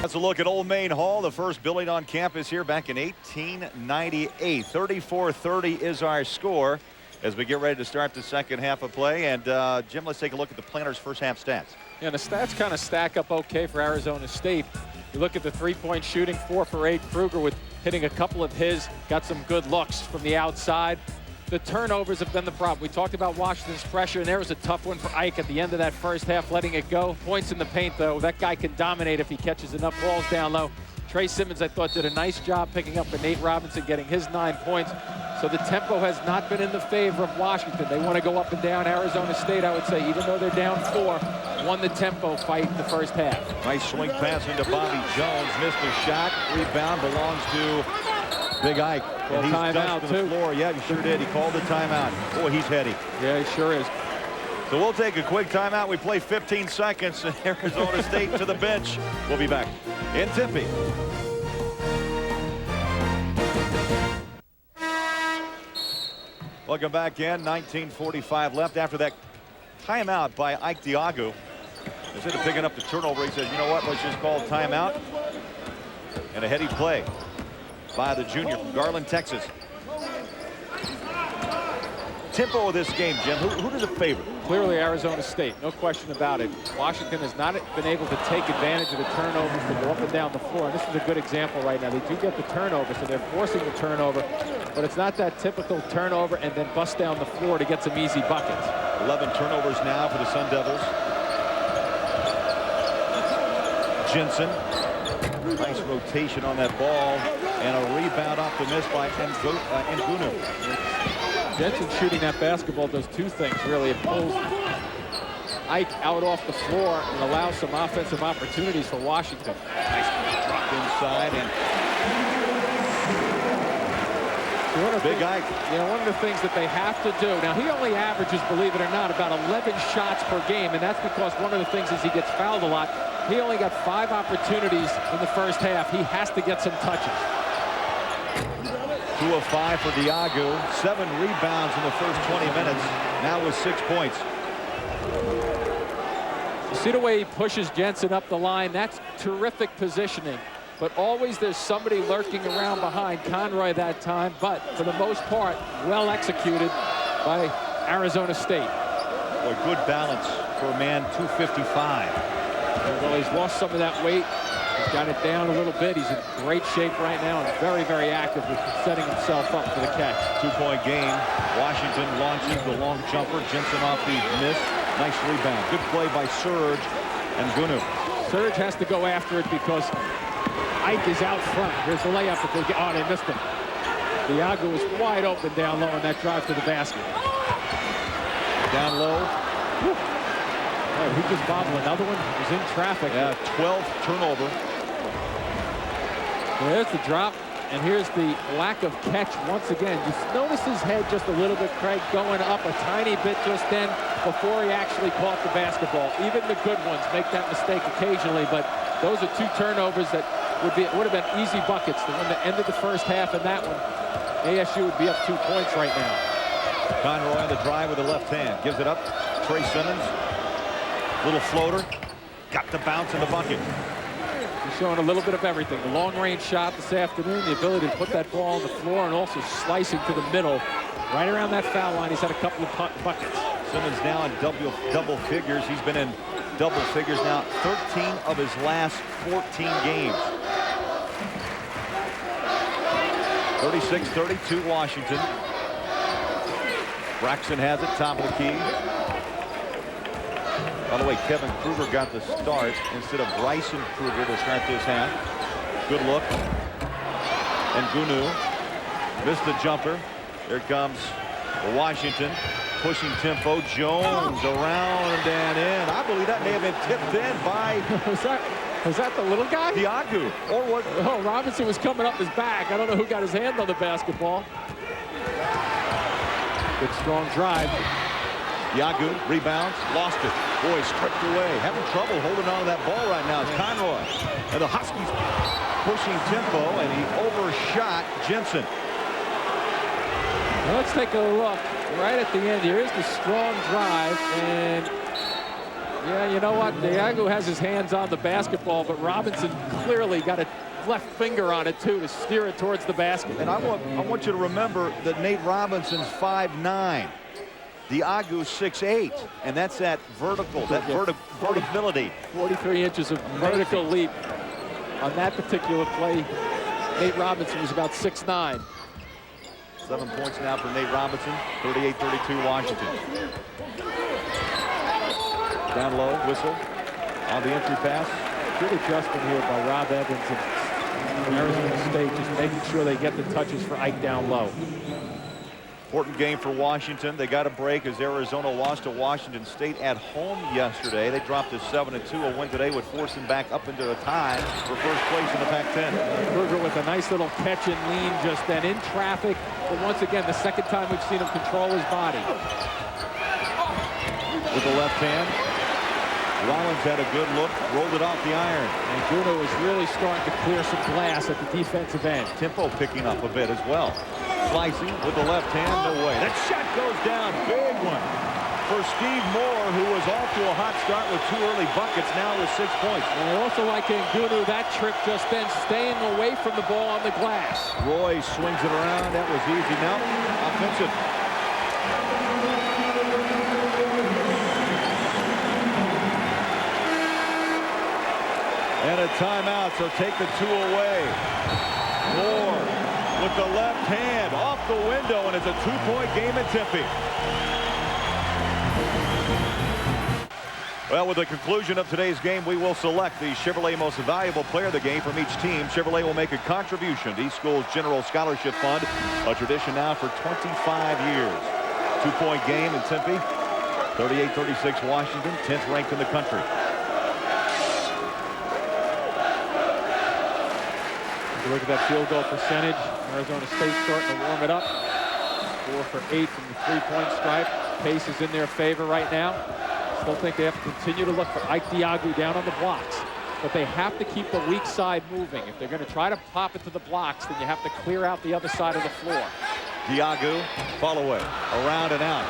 Let's look at Old Main Hall, the first building on campus here back in 1898. 34-30 is our score as we get ready to start the second half of play. And Jim, let's take a look at the Planters' first half stats. Yeah, the stats kind of stack up okay for Arizona State. You look at the three-point shooting, 4 for 8. Kruger with hitting a couple of his, got some good looks from the outside. The turnovers have been the problem. We talked about Washington's pressure, and there was a tough one for Ike at the end of that first half, letting it go. Points in the paint, though. That guy can dominate if he catches enough balls down low. Trey Simmons, I thought, did a nice job picking up for Nate Robinson, getting his 9 points. So the tempo has not been in the favor of Washington. They want to go up and down. Arizona State, I would say, even though they're down 4, won the tempo fight the first half. Nice swing pass into Bobby Jones. Missed a shot. Rebound belongs to Big Ike. Well, and he's timeout, to the floor. Yeah, he sure did. He called the timeout. Boy, he's heady. Yeah, he sure is. So we'll take a quick timeout. We play 15 seconds. Arizona State to the bench. We'll be back in Tempe. Welcome back in. 19:45 left after that timeout by Ike Diagu. Instead of picking up the turnover, he said, you know what, let's just call timeout. And a heady play by the junior from Garland, Texas. Tempo of this game, Jim, who does it favor? Clearly Arizona State, no question about it. Washington has not been able to take advantage of the turnovers to go up and down the floor. And this is a good example right now. They do get the turnover, so they're forcing the turnover. But it's not that typical turnover and then bust down the floor to get some easy buckets. 11 turnovers now for the Sun Devils. Jensen. Nice rotation on that ball. And a rebound off the miss by Ngunu. Jensen shooting that basketball does 2 things, really. It pulls Ike out off the floor and allows some offensive opportunities for Washington. Nice drop inside. And Big Ike. You know, one of the things that they have to do, now he only averages, believe it or not, about 11 shots per game, and that's because one of the things is he gets fouled a lot. He only got 5 opportunities in the first half. He has to get some touches. 2 of 5 for Diagu. 7 rebounds in the first 20 minutes. Now with 6 points. You see the way he pushes Jensen up the line? That's terrific positioning. But always there's somebody lurking around behind Conroy that time. But for the most part, well executed by Arizona State. Boy, good balance for a man 255. Well, he's lost some of that weight. He's got it down a little bit. He's in great shape right now and very, very active with setting himself up for the catch. 2-point game. Washington launching the long jumper. Jensen off the miss. Nice rebound. Good play by Serge and Ngunu. Serge has to go after it because Ike is out front. Here's the layup. If they get, oh, they missed him. Diagu was wide open down low on that drive to the basket. Down low. Oh, he just bobbled another one. He was in traffic. Yeah, 12th turnover. There's the drop, and here's the lack of catch once again. Just notice his head just a little bit, Craig, going up a tiny bit just then before he actually caught the basketball. Even the good ones make that mistake occasionally, but those are 2 turnovers that would have been easy buckets. The one that ended the first half and that one, ASU would be up 2 points right now. Conroy on the drive with the left hand. Gives it up. Trey Simmons. Little floater. Got the bounce in the bucket. He's showing a little bit of everything. The long-range shot this afternoon, the ability to put that ball on the floor and also slicing to the middle. Right around that foul line, he's had a couple of buckets. Simmons now in double figures. He's been in double figures now 13 of his last 14 games. 36-32 Washington. Braxton has it, top of the key. By the way, Kevin Kruger got the start instead of Bryson Kruger to start this half. Good look. And Ngunu missed the jumper. Here comes Washington pushing tempo. Jones around and in. I believe that may have been tipped in by was that the little guy? Diagu. Or what? Oh, Robinson was coming up his back. I don't know who got his hand on the basketball. Good strong drive. Diagu rebounds, lost it. Boy, stripped away. Having trouble holding on to that ball right now. It's Conroy. And the Huskies pushing tempo, and he overshot Jensen. Now let's take a look right at the end. Here is the strong drive, and Yeah, you know what? Diago has his hands on the basketball, but Robinson clearly got a left finger on it, too, to steer it towards the basket. And I want you to remember that Nate Robinson's 5'9". Diago 6'8", and that's that vertical, that verticality. 43 inches of vertical leap. On that particular play, Nate Robinson was about 6'9". 7 points now for Nate Robinson, 38-32 Washington. Down low, whistle on the entry pass. Good adjustment here by Rob Evans and Arizona State, just making sure they get the touches for Ike down low. Important game for Washington. They got a break as Arizona lost to Washington State at home yesterday. They dropped to 7-2. A win today would force them back up into a tie for first place in the Pac-10. Kruger with a nice little catch and lean just then in traffic. But once again, the second time we've seen him control his body. With the left hand. Rollins had a good look, rolled it off the iron. And Guno is really starting to clear some glass at the defensive end. Tempo picking up a bit as well. Slicing with the left hand, no way. That shot goes down, big one. For Steve Moore, who was off to a hot start with 2 early buckets, now with 6 points. And I also like Guno that trick just then, staying away from the ball on the glass. Roy swings it around, that was easy. Now, offensive. And a timeout, so take the 2 away. Moore with the left hand off the window, and it's a 2-point game in Tempe. Well, with the conclusion of today's game, we will select the Chevrolet Most Valuable Player of the Game from each team. Chevrolet will make a contribution to each school's General Scholarship Fund, a tradition now for 25 years. 2-point game in Tempe, 38-36 Washington, 10th ranked in the country. Look at that field goal percentage. Arizona State starting to warm it up. 4 for 8 from the 3-point stripe. Pace is in their favor right now. Still think they have to continue to look for Ike Diago down on the blocks. But they have to keep the weak side moving. If they're going to try to pop it to the blocks, then you have to clear out the other side of the floor. Diago, fall away, around and out.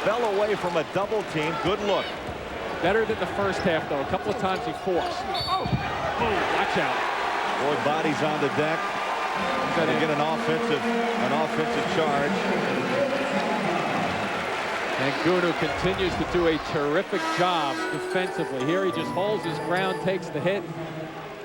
Fell away from a double team. Good look. Better than the first half, though. A couple of times he forced. Oh, watch out. Boy, bodies on the deck. He's going to get an offensive charge. And Guno continues to do a terrific job defensively. Here he just holds his ground, takes the hit.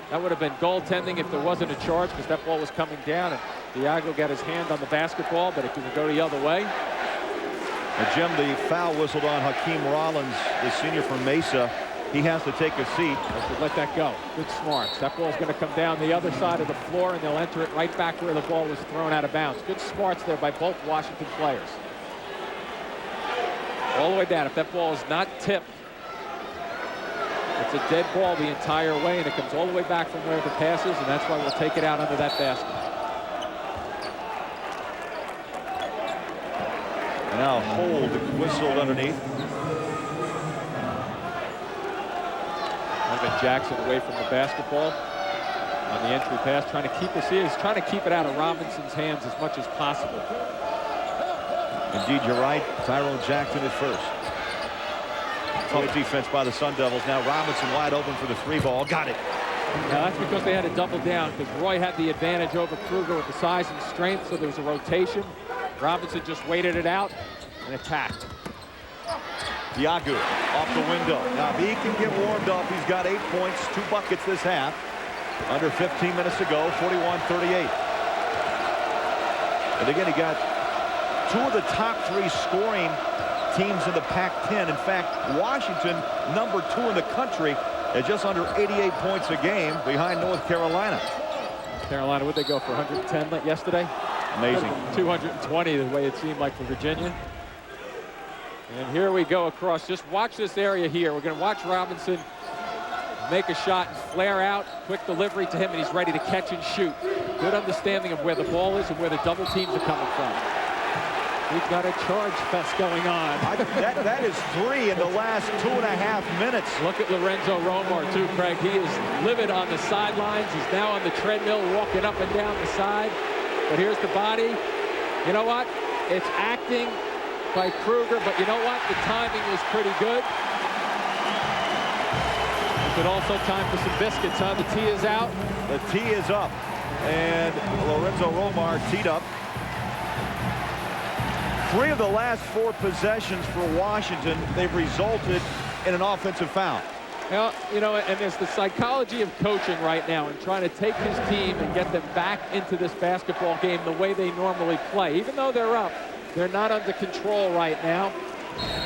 That would have been goaltending if there wasn't a charge, because that ball was coming down. And Diago got his hand on the basketball, but it could go the other way. And Jim, the foul whistled on Hakeem Rollins, the senior from Mesa. He has to take a seat. They should let that go. Good smarts. That ball's going to come down the other side of the floor, and they'll enter it right back where the ball was thrown out of bounds. Good smarts there by both Washington players. All the way down. If that ball is not tipped, it's a dead ball the entire way, and it comes all the way back from where the pass is, and that's why we'll take it out under that basket. And now hold whistled underneath. Jackson away from the basketball on the entry pass, trying to keep us here. He's trying to keep it out of Robinson's hands as much as possible. Indeed, you're right. Tyrone Jackson is first. Tough defense by the Sun Devils. Now Robinson wide open for the 3 ball. Got it. Now that's because they had to double down, because Roy had the advantage over Kruger with the size and strength, so there was a rotation. Robinson just waited it out and attacked. Diago off the window. Now, if he can get warmed up, he's got 8 points, 2 buckets this half. Under 15 minutes to go, 41-38. And again, he got 2 of the top 3 scoring teams in the Pac-10. In fact, Washington, number 2 in the country, at just under 88 points a game behind North Carolina. Carolina, would they go for 110 yesterday? Amazing. 220 the way it seemed like for Virginia. And here we go across. Just watch this area here. We're going to watch Robinson make a shot and flare out. Quick delivery to him, and he's ready to catch and shoot. Good understanding of where the ball is and where the double teams are coming from. We've got a charge fest going on. That is 3 in the last 2.5 minutes. Look at Lorenzo Romar, too, Craig. He is livid on the sidelines. He's now on the treadmill, walking up and down the side. But here's the body. You know what? It's acting by Kruger, but you know what? The timing was pretty good. But also time for some biscuits, huh? The tee is out. The tee is up, and Lorenzo Romar teed up. 3 of the last 4 possessions for Washington, they've resulted in an offensive foul. Well, you know, and there's the psychology of coaching right now and trying to take his team and get them back into this basketball game the way they normally play. Even though they're up, they're not under control right now.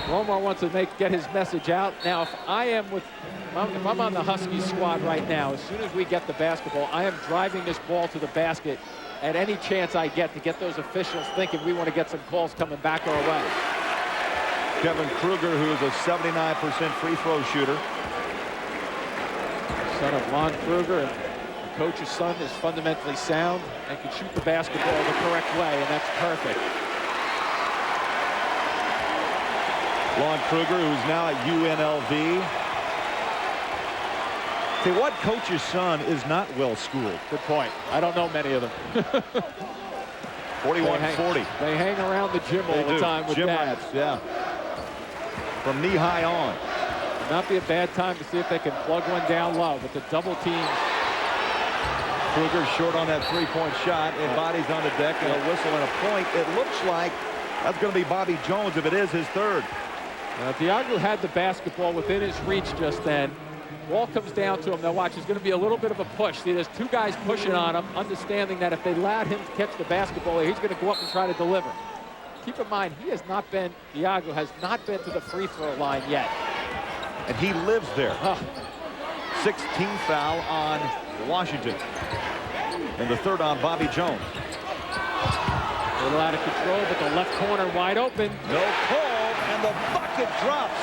Romar wants to get his message out. Now, if I'm on the Huskies squad right now, as soon as we get the basketball, I am driving this ball to the basket at any chance I get to get those officials thinking we want to get some calls coming back our way. Kevin Kruger, who is a 79% free throw shooter. Son of Lon Kruger, and the coach's son is fundamentally sound and can shoot the basketball the correct way, and that's perfect. Lon Kruger, who's now at UNLV. See, what coach's son is not well schooled? Good point. I don't know many of them. 41-40. They hang around the gym all the time with gym dads. rats, yeah. From knee high on. Would not be a bad time to see if they can plug one down low, but the double teams. Kruger short on that three-point shot, and bodies on the deck, and a whistle and a point. It looks like that's going to be Bobby Jones if it is his third. Diago had the basketball within his reach just then. Ball comes down to him. Now watch, there's going to be a little bit of a push. See, there's 2 guys pushing on him, understanding that if they allowed him to catch the basketball, he's going to go up and try to deliver. Keep in mind, Diago has not been to the free throw line yet. And he lives there. 16th foul on Washington. And the third on Bobby Jones. A little out of control, but the left corner wide open. No call, and the bucket drops.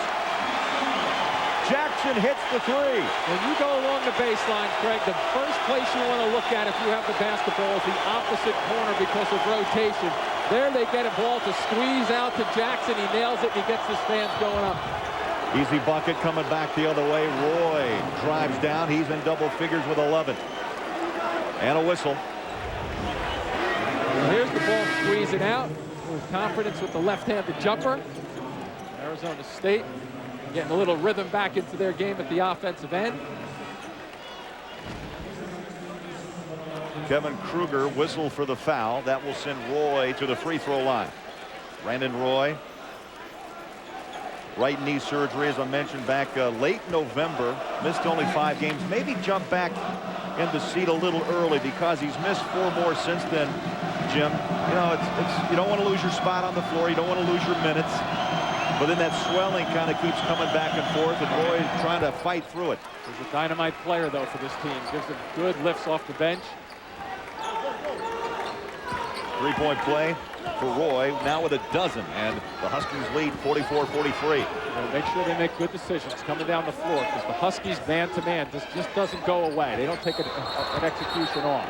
Jackson hits the 3. When you go along the baseline, Craig, the first place you want to look at if you have the basketball is the opposite corner because of rotation. There they get a ball to squeeze out to Jackson. He nails it, and he gets his fans going up. Easy bucket coming back the other way. Roy drives down. He's in double figures with 11. And a whistle. Well, here's the ball squeezing out with confidence with the left-handed jumper. Arizona State getting a little rhythm back into their game at the offensive end. Kevin Kruger whistle for the foul. That will send Roy to the free throw line. Brandon Roy. Right knee surgery, as I mentioned, back late November. Missed only 5 games. Maybe jumped back in the seat a little early because he's missed 4 more since then, Jim. You know, you don't want to lose your spot on the floor. You don't want to lose your minutes. But then that swelling kind of keeps coming back and forth, and Roy is trying to fight through it. He's a dynamite player, though, for this team. Gives them good lifts off the bench. 3-point play for Roy, now with a dozen, and the Huskies lead 44-43. Make sure they make good decisions coming down the floor, because the Huskies man-to-man just doesn't go away. They don't take an execution off.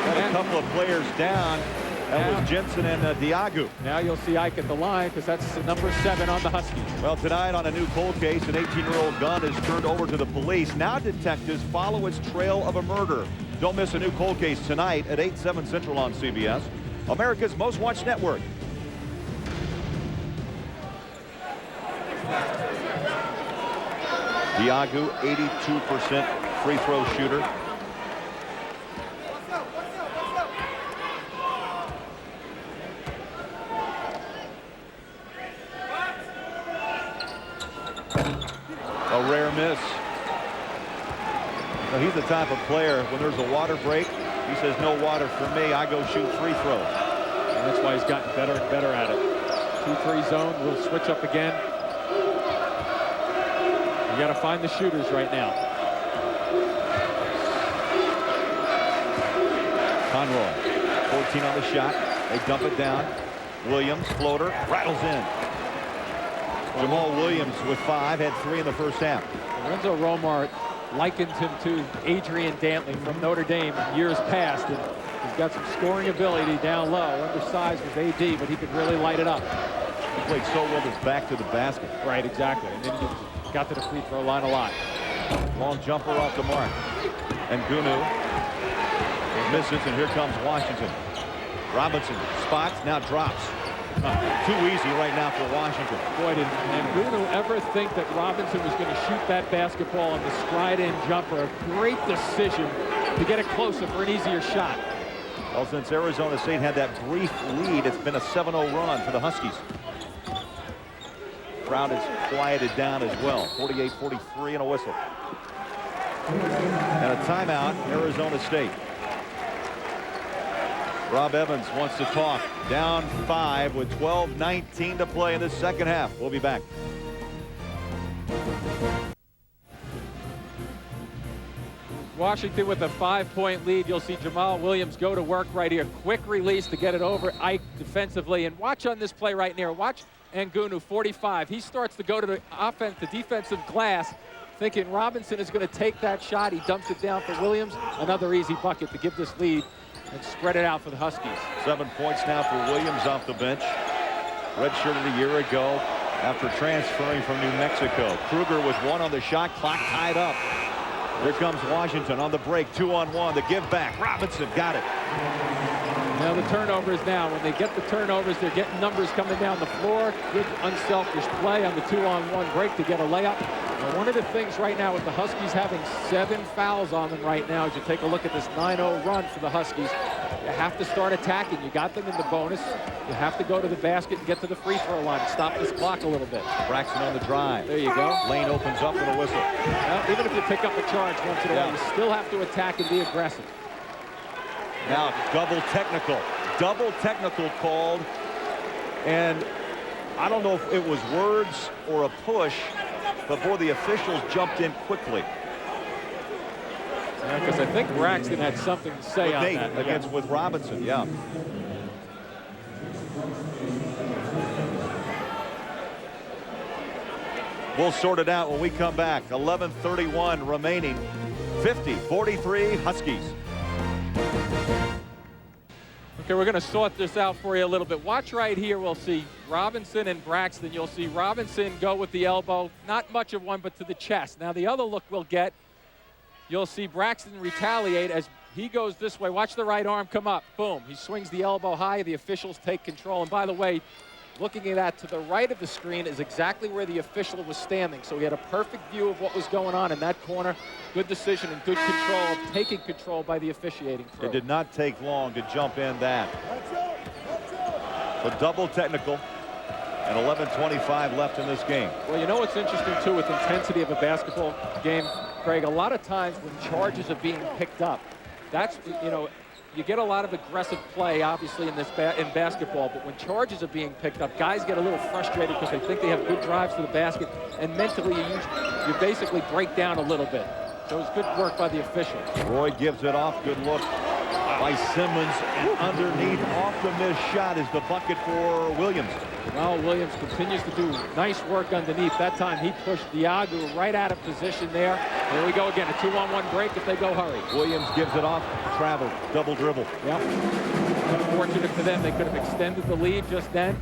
Got a couple of players down. That was Jensen and Diago. Now you'll see Ike at the line, because that's the number 7 on the Huskies. Well, tonight on a new cold case, an 18-year-old gun is turned over to the police. Now detectives follow its trail of a murder. Don't miss a new cold case tonight at 8/7 Central on CBS, America's most watched network. Diago, 82% free throw shooter. A rare miss. Now, he's the type of player, when there's a water break, he says, no water for me, I go shoot free throws. And that's why he's gotten better and better at it. 2-3 zone, we'll switch up again. You got to find the shooters right now. Conroy, 14 on the shot. They dump it down. Williams, floater, rattles in. Jamal Williams with 5, had 3 in the first half. Lorenzo Romar likened him to Adrian Dantley from Notre Dame in years past. And he's got some scoring ability down low. Undersized with AD, but he could really light it up. He played so well his back to the basket. Right, exactly. And then he got to the free throw line a lot. Long jumper off the mark. And Gunu misses, and here comes Washington. Robinson spots, now drops. Too easy right now for Washington. Boy, did Bruno ever think that Robinson was going to shoot that basketball on the stride-in jumper. A great decision to get it closer for an easier shot. Well, since Arizona State had that brief lead, it's been a 7-0 run for the Huskies. Crowd is quieted down as well. 48-43 and a whistle. And a timeout, Arizona State. Rob Evans wants to talk. Down 5 with 12:19 to play in the second half. We'll be back. Washington with a 5-point lead. You'll see Jamal Williams go to work right here. Quick release to get it over Ike defensively. And watch on this play right here. Watch Ngunu, 45. He starts to go to the defensive glass, thinking Robinson is going to take that shot. He dumps it down for Williams. Another easy bucket to give this lead and spread it out for the Huskies. 7 points now for Williams off the bench. Redshirted a year ago after transferring from New Mexico. Kruger with 1 on the shot clock, tied up. Here comes Washington on the break, 2-on-1. The give back. Robinson got it. Now the turnovers now. When they get the turnovers, they're getting numbers coming down the floor. Good unselfish play on the 2-on-1 break to get a layup. Now, one of the things right now with the Huskies having 7 fouls on them right now, as you take a look at this 9-0 run for the Huskies, you have to start attacking. You got them in the bonus. You have to go to the basket and get to the free throw line. Stop this clock a little bit. Braxton on the drive. There you go. Lane opens up with a whistle. Well, even if you pick up a charge once in a while, you still have to attack and be aggressive. Now double technical called, and I don't know if it was words or a push, but boy, the officials jumped in quickly. Because I think Braxton had something to say on that. With Robinson, yeah. We'll sort it out when we come back. 11:31 remaining. 50-43 Huskies. Okay, we're going to sort this out for you a little bit. Watch right here. We'll see Robinson and Braxton. You'll see Robinson go with the elbow. Not much of one, but to the chest. Now, the other look we'll get, you'll see Braxton retaliate as he goes this way. Watch the right arm come up. Boom. He swings the elbow high. The officials take control. And by the way, looking at that to the right of the screen is exactly where the official was standing. So he had a perfect view of what was going on in that corner. Good decision and good control, taking control by the officiating crew. It did not take long to jump in that. So double technical and 11:25 left in this game. Well, you know what's interesting, too, with intensity of a basketball game, Craig, a lot of times when charges are being picked up, that's, you know, you get a lot of aggressive play, obviously, in basketball, but when charges are being picked up, guys get a little frustrated because they think they have good drives to the basket, and mentally you basically break down a little bit. So it's good work by the official. Roy gives it off. Good look by Simmons, and underneath off the missed shot is the bucket for Williams. Well, Williams continues to do nice work underneath. That time he pushed Diagu right out of position there. Here we go again, a 2-on-1 break if they go hurry. Williams gives it off, travel, double dribble. Yep. Unfortunate for them, they could have extended the lead just then.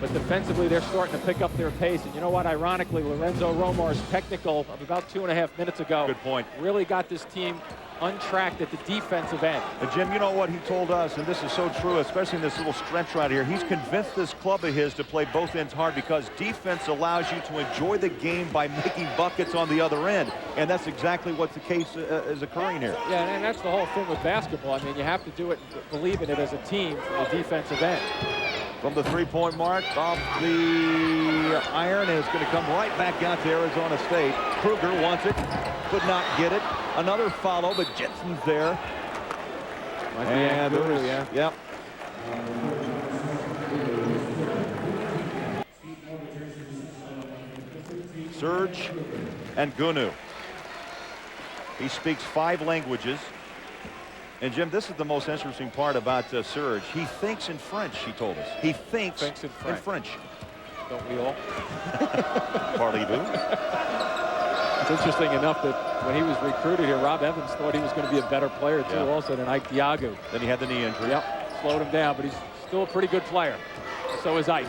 But defensively, they're starting to pick up their pace. And you know what? Ironically, Lorenzo Romar's technical of about 2.5 minutes ago. Good point. Really got this team untracked at the defensive end. And Jim, you know what he told us, and this is so true, especially in this little stretch right here. He's convinced this club of his to play both ends hard because defense allows you to enjoy the game by making buckets on the other end. And that's exactly what the case is occurring here. Yeah, and that's the whole thing with basketball. I mean, you have to do it and believe in it as a team from the defensive end. From the three-point mark, off the iron, and it's going to come right back out to Arizona State. Kruger wants it, could not get it. Another follow, but Jensen's there. And there's, yep. Serge and Ngunu. He speaks 5 languages. And Jim, this is the most interesting part about Serge. He thinks in French, he told us. He thinks in French. Don't we all? Parlez-vous? It's interesting enough that when he was recruited here, Rob Evans thought he was going to be a better player, too, also than Ike Diagu. Then he had the knee injury. Yep, slowed him down, but he's still a pretty good player. So is Ike.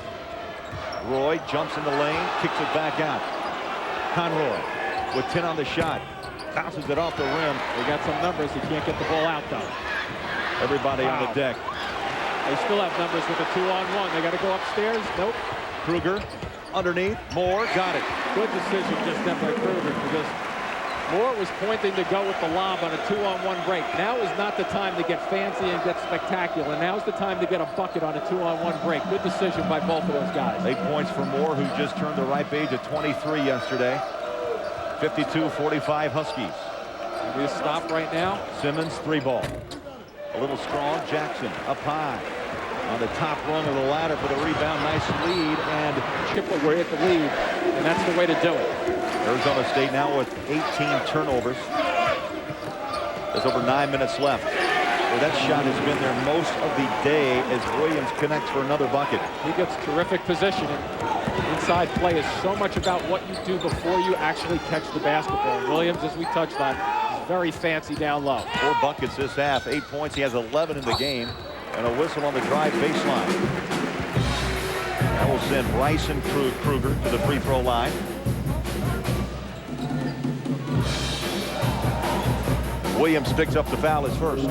Roy jumps in the lane, kicks it back out. Conroy with 10 on the shot. Bounces it off the rim. They got some numbers. He can't get the ball out, though. Everybody on the deck. They still have numbers with a 2-on-1. They got to go upstairs. Nope. Kruger underneath. Moore got it. Good decision just then by Kruger, because Moore was pointing to go with the lob on a 2-on-1 break. Now is not the time to get fancy and get spectacular. Now's the time to get a bucket on a 2-on-1 break. Good decision by both of those guys. 8 points for Moore, who just turned the right page at 23 yesterday. 52-45 Huskies. We stop right now. Simmons, 3-ball. A little strong. Jackson up high on the top rung of the ladder for the rebound. Nice lead, and Chip away at the lead, and that's the way to do it. Arizona State now with 18 turnovers. There's over 9 minutes left. Well, that shot has been there most of the day as Williams connects for another bucket. He gets terrific positioning. Inside play is so much about what you do before you actually catch the basketball. Williams, as we touched on, is very fancy down low. 4 buckets this half, 8 points. He has 11 in the game, and a whistle on the drive baseline. That will send Rice and Kruger to the free throw line. Williams picks up the foul his first.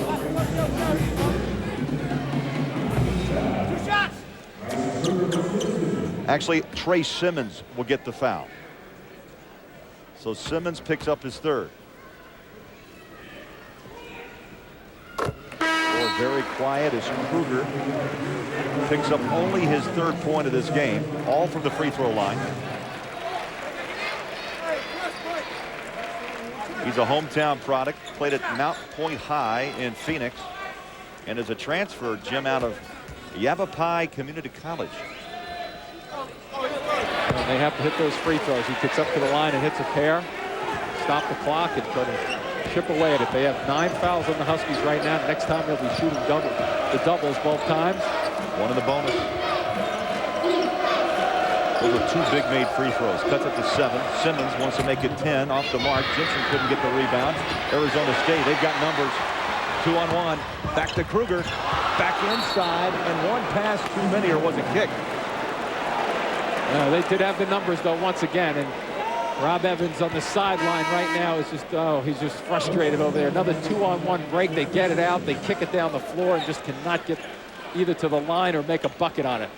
Actually, Trey Simmons will get the foul. So Simmons picks up his third. Very quiet as Kruger picks up only his third point of this game, all from the free throw line. He's a hometown product, played at Mount Point High in Phoenix, and is a transfer, Jim, out of Yavapai Community College. And they have to hit those free throws. He gets up to the line and hits a pair, stop the clock, and try to chip away at it. They have 9 fouls on the Huskies right now. Next time they'll be shooting the doubles both times. One in the bonus. Those are 2 big made free throws. Cuts it to 7. Simmons wants to make it 10 off the mark. Jensen couldn't get the rebound. Arizona State, they've got numbers. 2-on-1. Back to Kruger. Back inside, and one pass too many, or was it kicked? They did have the numbers though once again, and Rob Evans on the sideline right now is just, he's just frustrated over there. Another 2-on-1 break. They get it out. They kick it down the floor and just cannot get either to the line or make a bucket on it.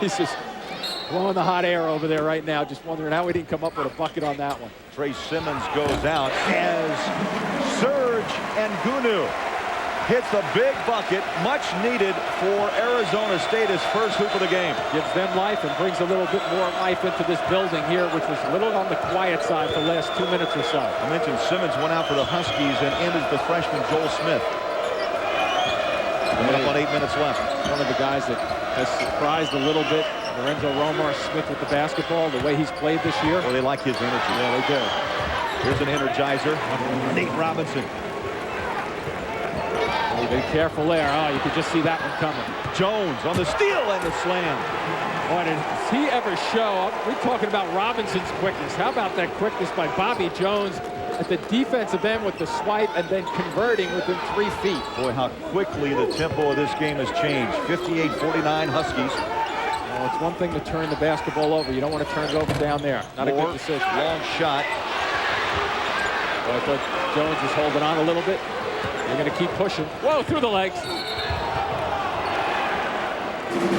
He's just blowing the hot air over there right now, just wondering how he didn't come up with a bucket on that one. Trey Simmons goes out as Serge Ngunu hits a big bucket, much needed for Arizona State, his first hoop of the game. Gives them life and brings a little bit more life into this building here, which was a little on the quiet side for the last 2 minutes or so. I mentioned Simmons went out for the Huskies, and in is the freshman Joel Smith. Coming up on 8 minutes left. One of the guys that has surprised a little bit, Lorenzo Romar Smith with the basketball, the way he's played this year. Well, they like his energy. Yeah, they do. Here's an energizer. Nate Robinson. Be careful there. Oh, you could just see that one coming. Jones on the steal and the slam. Boy, does he ever show? We're talking about Robinson's quickness. How about that quickness by Bobby Jones at the defensive end with the swipe and then converting within 3 feet. Boy, how quickly the tempo of this game has changed. 58-49 Huskies. Well, it's one thing to turn the basketball over. You don't want to turn it over down there. Not Moore, a good decision. Long shot. Well, I thought Jones was holding on a little bit. They're going to keep pushing. Whoa, through the legs.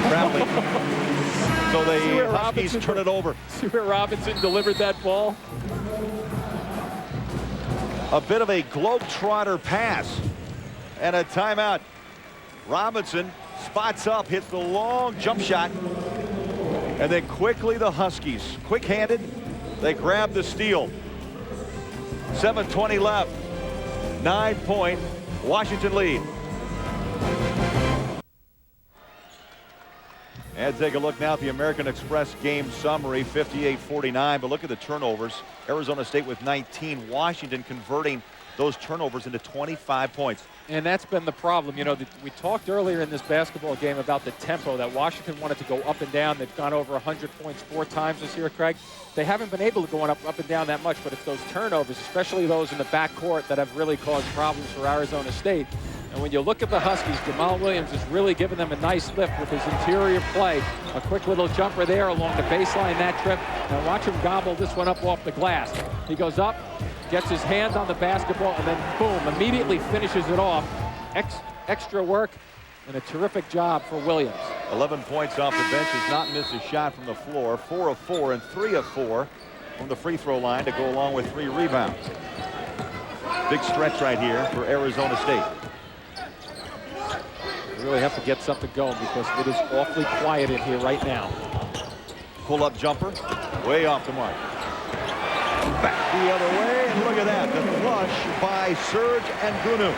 Proudly. So the Huskies turn it over. See where Robinson delivered that ball? A bit of a globetrotter pass and a timeout. Robinson spots up, hits the long jump shot, and then quickly the Huskies, quick-handed, they grab the steal. 7:20 left. 9-point Washington lead. And take a look now at the American Express game summary, 58-49. But look at the turnovers. Arizona State with 19. Washington converting those turnovers into 25 points. And that's been the problem. You know, we talked earlier in this basketball game about the tempo that Washington wanted to go up and down. They've gone over 100 points 4 times this year, Craig. They haven't been able to go up and down that much, but it's those turnovers, especially those in the backcourt, that have really caused problems for Arizona State. And when you look at the Huskies, Jamal Williams is really giving them a nice lift with his interior play. A quick little jumper there along the baseline that trip. Now watch him gobble this one up off the glass. He goes up, gets his hand on the basketball, and then boom, immediately finishes it off. Extra work, and a terrific job for Williams. 11 points off the bench. Has not missed a shot from the floor. 4 of 4 and 3 of 4 from the free throw line to go along with 3 rebounds. Big stretch right here for Arizona State. We really have to get something going because it is awfully quiet in here right now. Pull-up jumper, way off the mark. Back the other way, and look at that. The flush by Serge Ngunu.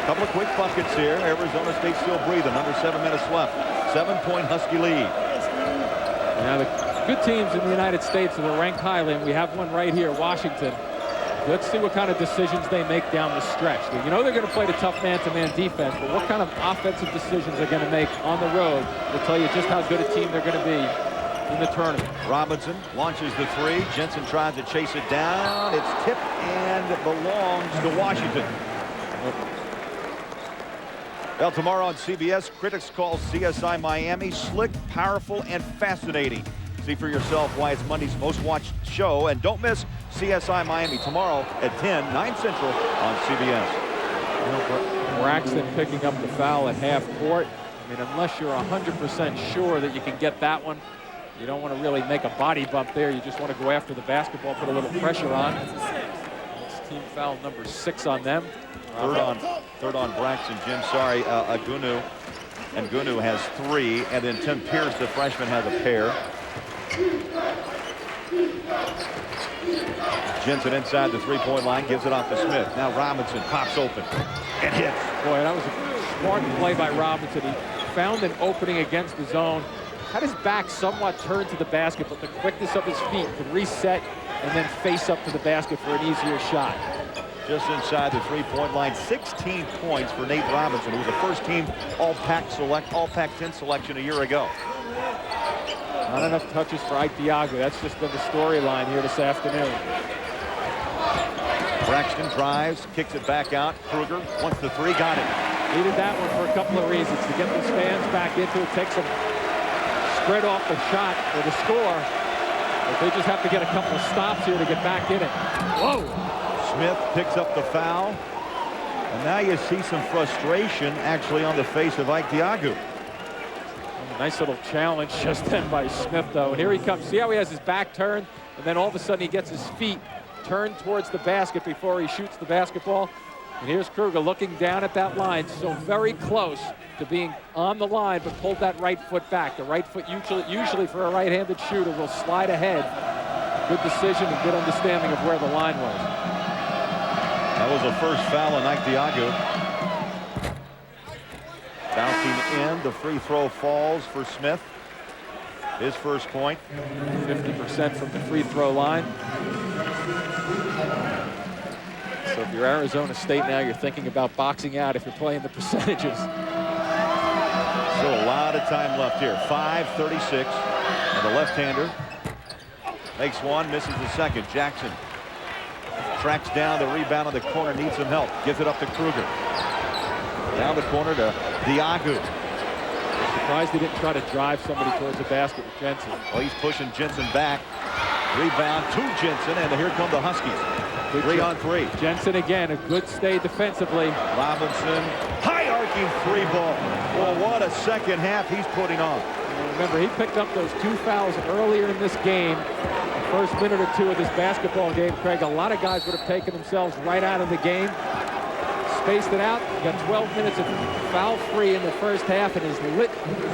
Couple of quick buckets here. Arizona State still breathing. Under 7 minutes left. 7-point Husky lead. Now the good teams in the United States that are ranked highly, and we have one right here, Washington. Let's see what kind of decisions they make down the stretch. You know they're going to play the tough man-to-man defense, but what kind of offensive decisions they're going to make on the road will tell you just how good a team they're going to be in the tournament. Robinson launches the 3. Jensen tries to chase it down. It's tipped and belongs to Washington. Well, tomorrow on CBS, critics call CSI Miami slick, powerful, and fascinating. See for yourself why it's Monday's most watched show. And don't miss CSI Miami tomorrow at 10, 9 Central on CBS. Braxton picking up the foul at half court. I mean, unless you're 100% sure that you can get that one, you don't want to really make a body bump there. You just want to go after the basketball, put a little pressure on. It's team foul number 6 on them. Third on Braxton, Jim. Sorry, Ngunu. Ngunu has 3, and then Tim Pierce, the freshman, has a pair. Jensen inside the 3-point line, gives it off to Smith. Now Robinson pops open and hits. Boy, that was a smart play by Robinson. He found an opening against the zone, had his back somewhat turned to the basket, but the quickness of his feet could reset and then face up to the basket for an easier shot. Just inside the 3-point line, 16 points for Nate Robinson, who was a first-team All-Pac-10 selection a year ago. Not enough touches for Ike Diago. That's just been the storyline here this afternoon. Braxton drives, kicks it back out. Kruger wants the 3, got it. Needed that one for a couple of reasons. To get those fans back into it, take some spread off the shot or the score. But they just have to get a couple of stops here to get back in it. Whoa! Smith picks up the foul. And now you see some frustration actually on the face of Ike Diago. Nice little challenge just then by Smith, though. And here he comes. See how he has his back turned? And then all of a sudden he gets his feet turned towards the basket before he shoots the basketball. And here's Kruger looking down at that line. So very close to being on the line, but pulled that right foot back. The right foot usually for a right-handed shooter will slide ahead. Good decision and good understanding of where the line was. That was the first foul on Ike Diago. Bouncing in, the free throw falls for Smith. His first point. 50% from the free throw line. So if you're Arizona State now, you're thinking about boxing out if you're playing the percentages. Still a lot of time left here. 5:36. And the left-hander makes one, misses the second. Jackson tracks down the rebound on the corner, needs some help. Gives it up to Kruger. Down the corner to Diago. I'm surprised he didn't try to drive somebody towards the basket with Jensen. Well, he's pushing Jensen back. Rebound to Jensen, and here come the Huskies. 3 on 3. Jensen again, a good stay defensively. Robinson, high arcing 3 ball. Well, what a second half he's putting on. And remember, he picked up those 2 fouls earlier in this game. The first minute or 2 of this basketball game, Craig, a lot of guys would have taken themselves right out of the game. Spaced it out, got 12 minutes of foul-free in the first half, and has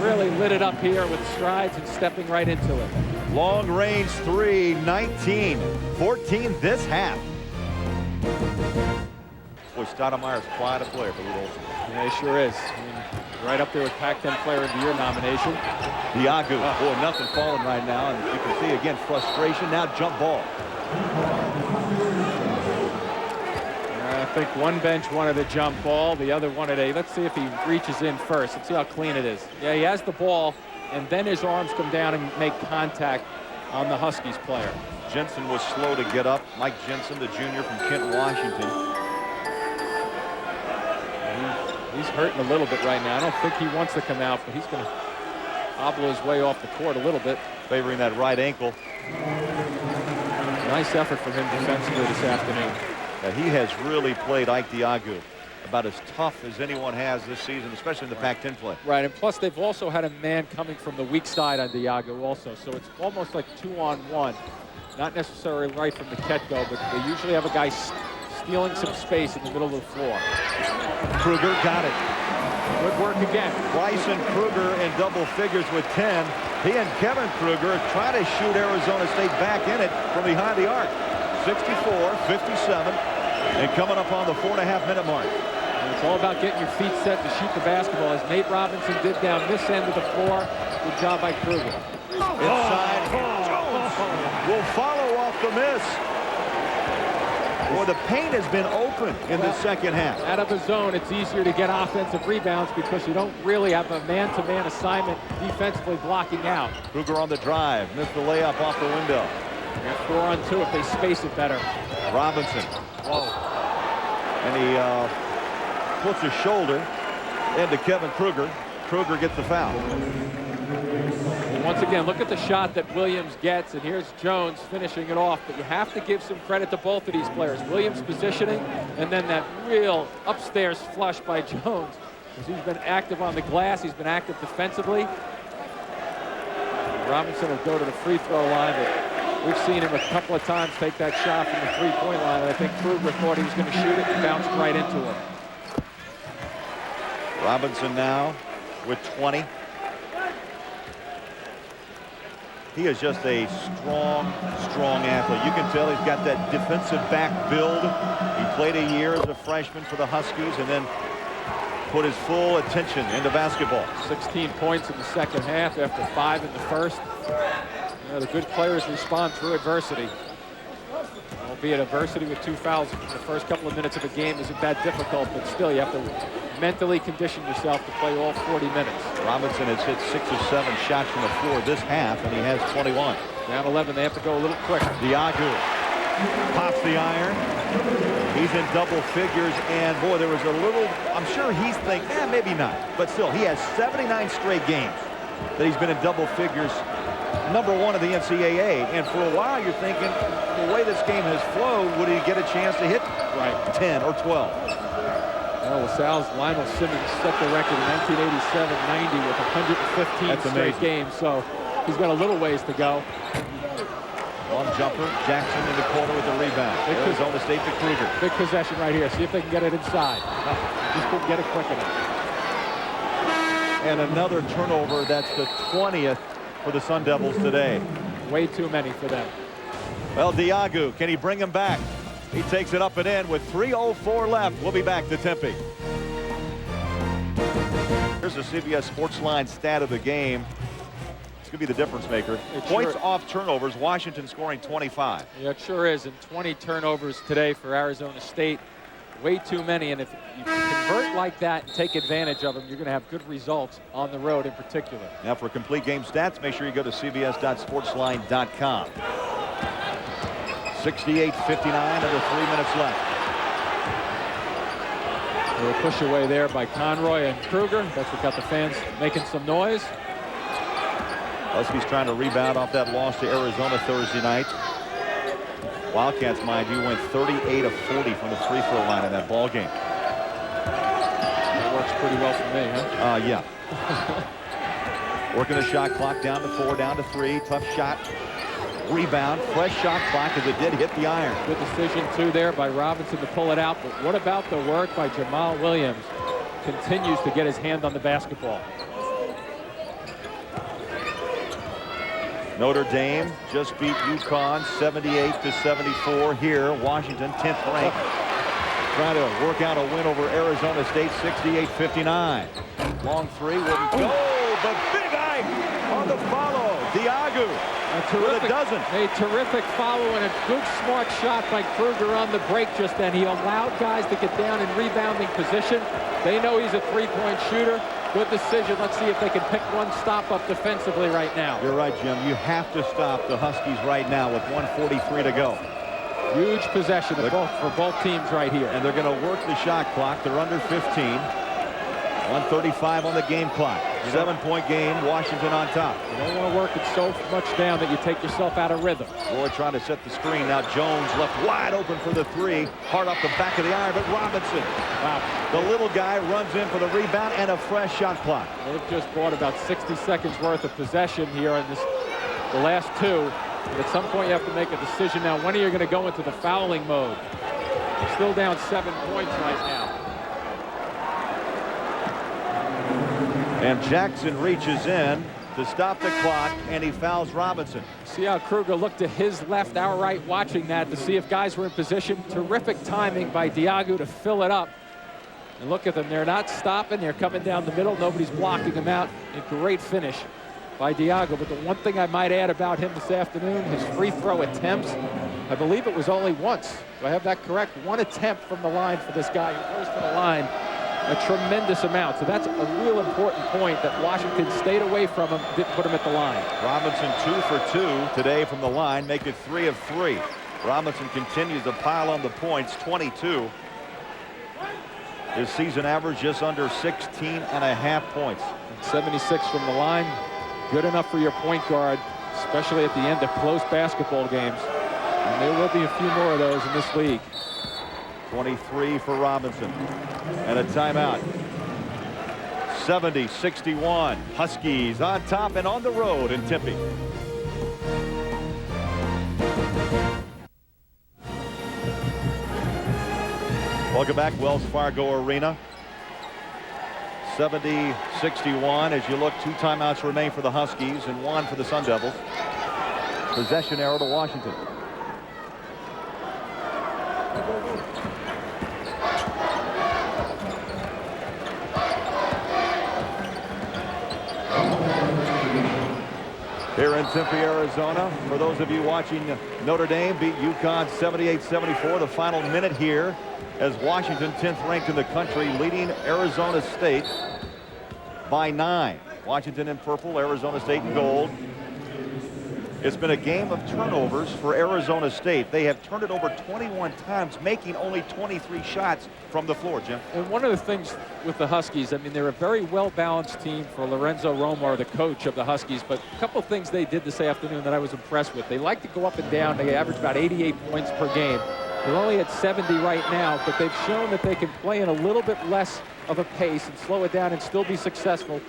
really lit it up here with strides and stepping right into it. Long range 3, 19, 14 this half. Boy, Stoudemire's quite a player for Lute Olson. Yeah, he sure is. I mean, right up there with Pac-10 Player of the Year nomination. Diago, boy, nothing falling right now, and you can see again frustration. Now jump ball. I think one bench wanted a jump ball, the other wanted a, let's see if he reaches in first. Let's see how clean it is. Yeah, he has the ball, and then his arms come down and make contact on the Huskies player. Jensen was slow to get up. Mike Jensen, the junior from Kent, Washington. He's hurting a little bit right now. I don't think he wants to come out, but he's going to hobble his way off the court a little bit. Favoring that right ankle. Nice effort from him defensively this afternoon. He has really played Ike Diago about as tough as anyone has this season, especially in the Pac-10 play. Right, and plus they've also had a man coming from the weak side on Diago also, so it's almost like 2-on-1. Not necessarily right from the get-go, but they usually have a guy stealing some space in the middle of the floor. Kruger got it. Good work again. Bryson Kruger in double figures with 10. He and Kevin Kruger try to shoot Arizona State back in it from behind the arc. 64-57, and coming up on the 4.5-minute mark. And it's all about getting your feet set to shoot the basketball, as Nate Robinson did down this end of the floor. Good job by Kruger. Inside, Jones will follow off the miss. Well, the paint has been open in the second half. Out of the zone, it's easier to get offensive rebounds because you don't really have a man-to-man assignment defensively blocking out. Kruger on the drive, missed the layup off the window. 4-on-2 if they space it better. Robinson. Whoa. And he puts his shoulder into Kevin Kruger. Kruger gets the foul. And once again, look at the shot that Williams gets, and here's Jones finishing it off. But you have to give some credit to both of these players. Williams positioning, and then that real upstairs flush by Jones. As he's been active on the glass, he's been active defensively. Robinson will go to the free throw line, but we've seen him a couple of times take that shot from the three-point line, and I think Kruger thought he was going to shoot it and bounced right into him. Robinson now with 20. He is just a strong athlete. You can tell he's got that defensive back build. He played a year as a freshman for the Huskies and then put his full attention into basketball. 16 points in the second half after 5 in the first. You know, the good players respond through adversity. Albeit adversity with 2 fouls in the first couple of minutes of a game isn't that difficult, but still you have to mentally condition yourself to play all 40 minutes. Robinson has hit 6 or 7 shots from the floor this half, and he has 21. Down 11, they have to go a little quicker. Diago pops the iron. He's in double figures, and boy, there was a little, I'm sure he's thinking, maybe not. But still, he has 79 straight games that he's been in double figures, #1 of the NCAA. And for a while, you're thinking, the way this game has flowed, would he get a chance to hit 10 or 12? Well, LaSalle's Lionel Simmons set the record in 1987-90 with 115 straight games, so he's got a little ways to go. Long jumper, Jackson in the corner with the rebound. Arizona State to Kruger. Big possession right here. See if they can get it inside. Just couldn't get it quick enough. And another turnover. That's the 20th for the Sun Devils today. Way too many for them. Well, Diago, can he bring him back? He takes it up and in with 3:04 left. We'll be back to Tempe. Here's the CBS Sportsline stat of the game. It's going to be the difference maker. Points off turnovers, Washington scoring 25. Yeah, it sure is. And 20 turnovers today for Arizona State. Way too many. And if you convert like that and take advantage of them, you're going to have good results on the road in particular. Now for complete game stats, make sure you go to cbs.sportsline.com. 68-59, under 3 minutes left. A little push away there by Conroy and Kruger. That's what got the fans making some noise. Huskies trying to rebound off that loss to Arizona Thursday night. Wildcats, mind you, went 38 of 40 from the free throw line in that ball game. That works pretty well for me, huh? Yeah. Working the shot clock down to 4, down to 3. Tough shot. Rebound. Fresh shot clock as it did hit the iron. Good decision, too, there by Robinson to pull it out. But what about the work by Jamal Williams? Continues to get his hand on the basketball. Notre Dame just beat UConn 78-74 here. Washington 10th ranked. Trying to work out a win over Arizona State 68-59. Long three wouldn't go, but big eye on the follow. Diago with a dozen. A terrific follow and a good smart shot by Kruger on the break just then. He allowed guys to get down in rebounding position. They know he's a three-point shooter. Good decision. Let's see if they can pick one stop up defensively right now. You're right, Jim. You have to stop the Huskies right now with 1:43 to go. Huge possession for both teams right here. And they're going to work the shot clock. They're under 15. 1:35 on the game clock. 7-point game, Washington on top. You don't want to work it so much down that you take yourself out of rhythm. Roy trying to set the screen. Now Jones left wide open for the three. Hard off the back of the iron, but Robinson. Wow. The little guy runs in for the rebound and a fresh shot clock. They've just bought about 60 seconds worth of possession here in the last two. But at some point you have to make a decision now. When are you going to go into the fouling mode? You're still down 7 points right now. And Jackson reaches in to stop the clock, and he fouls Robinson. See how Kruger looked to his left, our right, watching that to see if guys were in position. Terrific timing by Diagu to fill it up. And look at them, they're not stopping, they're coming down the middle, nobody's blocking them out. A great finish by Diagu. But the one thing I might add about him this afternoon, his free throw attempts, I believe it was only once. Do I have that correct? One attempt from the line for this guy who goes to the line a tremendous amount. So that's a real important point that Washington stayed away from him, didn't put him at the line. Robinson 2 for 2 today from the line, make it 3 of 3. Robinson continues to pile on the points, 22. His season average just under 16.5 points. 76 from the line, good enough for your point guard, especially at the end of close basketball games. And there will be a few more of those in this league. 23 for Robinson. And a timeout. 70-61. Huskies on top and on the road in Tempe. Welcome back, Wells Fargo Arena. 70-61 as you look. 2 timeouts remain for the Huskies and 1 for the Sun Devils. Possession arrow to Washington. Here in Tempe, Arizona, for those of you watching, Notre Dame beat UConn 78-74. The final minute here as Washington, 10th ranked in the country, leading Arizona State by 9. Washington in purple, Arizona State in gold. It's been a game of turnovers for Arizona State. They have turned it over 21 times, making only 23 shots from the floor, Jim. And one of the things with the Huskies, I mean, they're a very well-balanced team for Lorenzo Romar, the coach of the Huskies, but a couple things they did this afternoon that I was impressed with. They like to go up and down. They average about 88 points per game. They're only at 70 right now, but they've shown that they can play in a little bit less of a pace and slow it down and still be successful.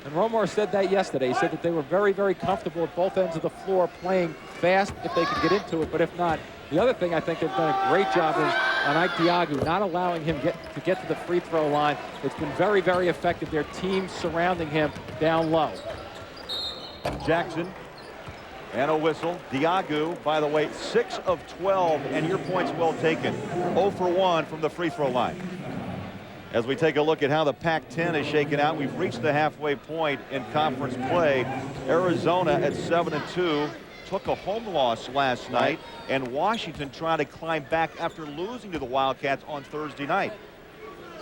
And Romar said that yesterday. He said that they were very, very comfortable at both ends of the floor, playing fast if they could get into it, but if not. The other thing I think they've done a great job is on Ike Diagu, not allowing him to get to the free throw line. It's been very, very effective. Their team surrounding him down low. Jackson and a whistle. Diagu, by the way, 6 of 12, and your point's well taken. 0 for 1 from the free throw line. As we take a look at how the Pac-10 is shaken out, we've reached the halfway point in conference play. Arizona at 7-2 took a home loss last night, and Washington trying to climb back after losing to the Wildcats on Thursday night.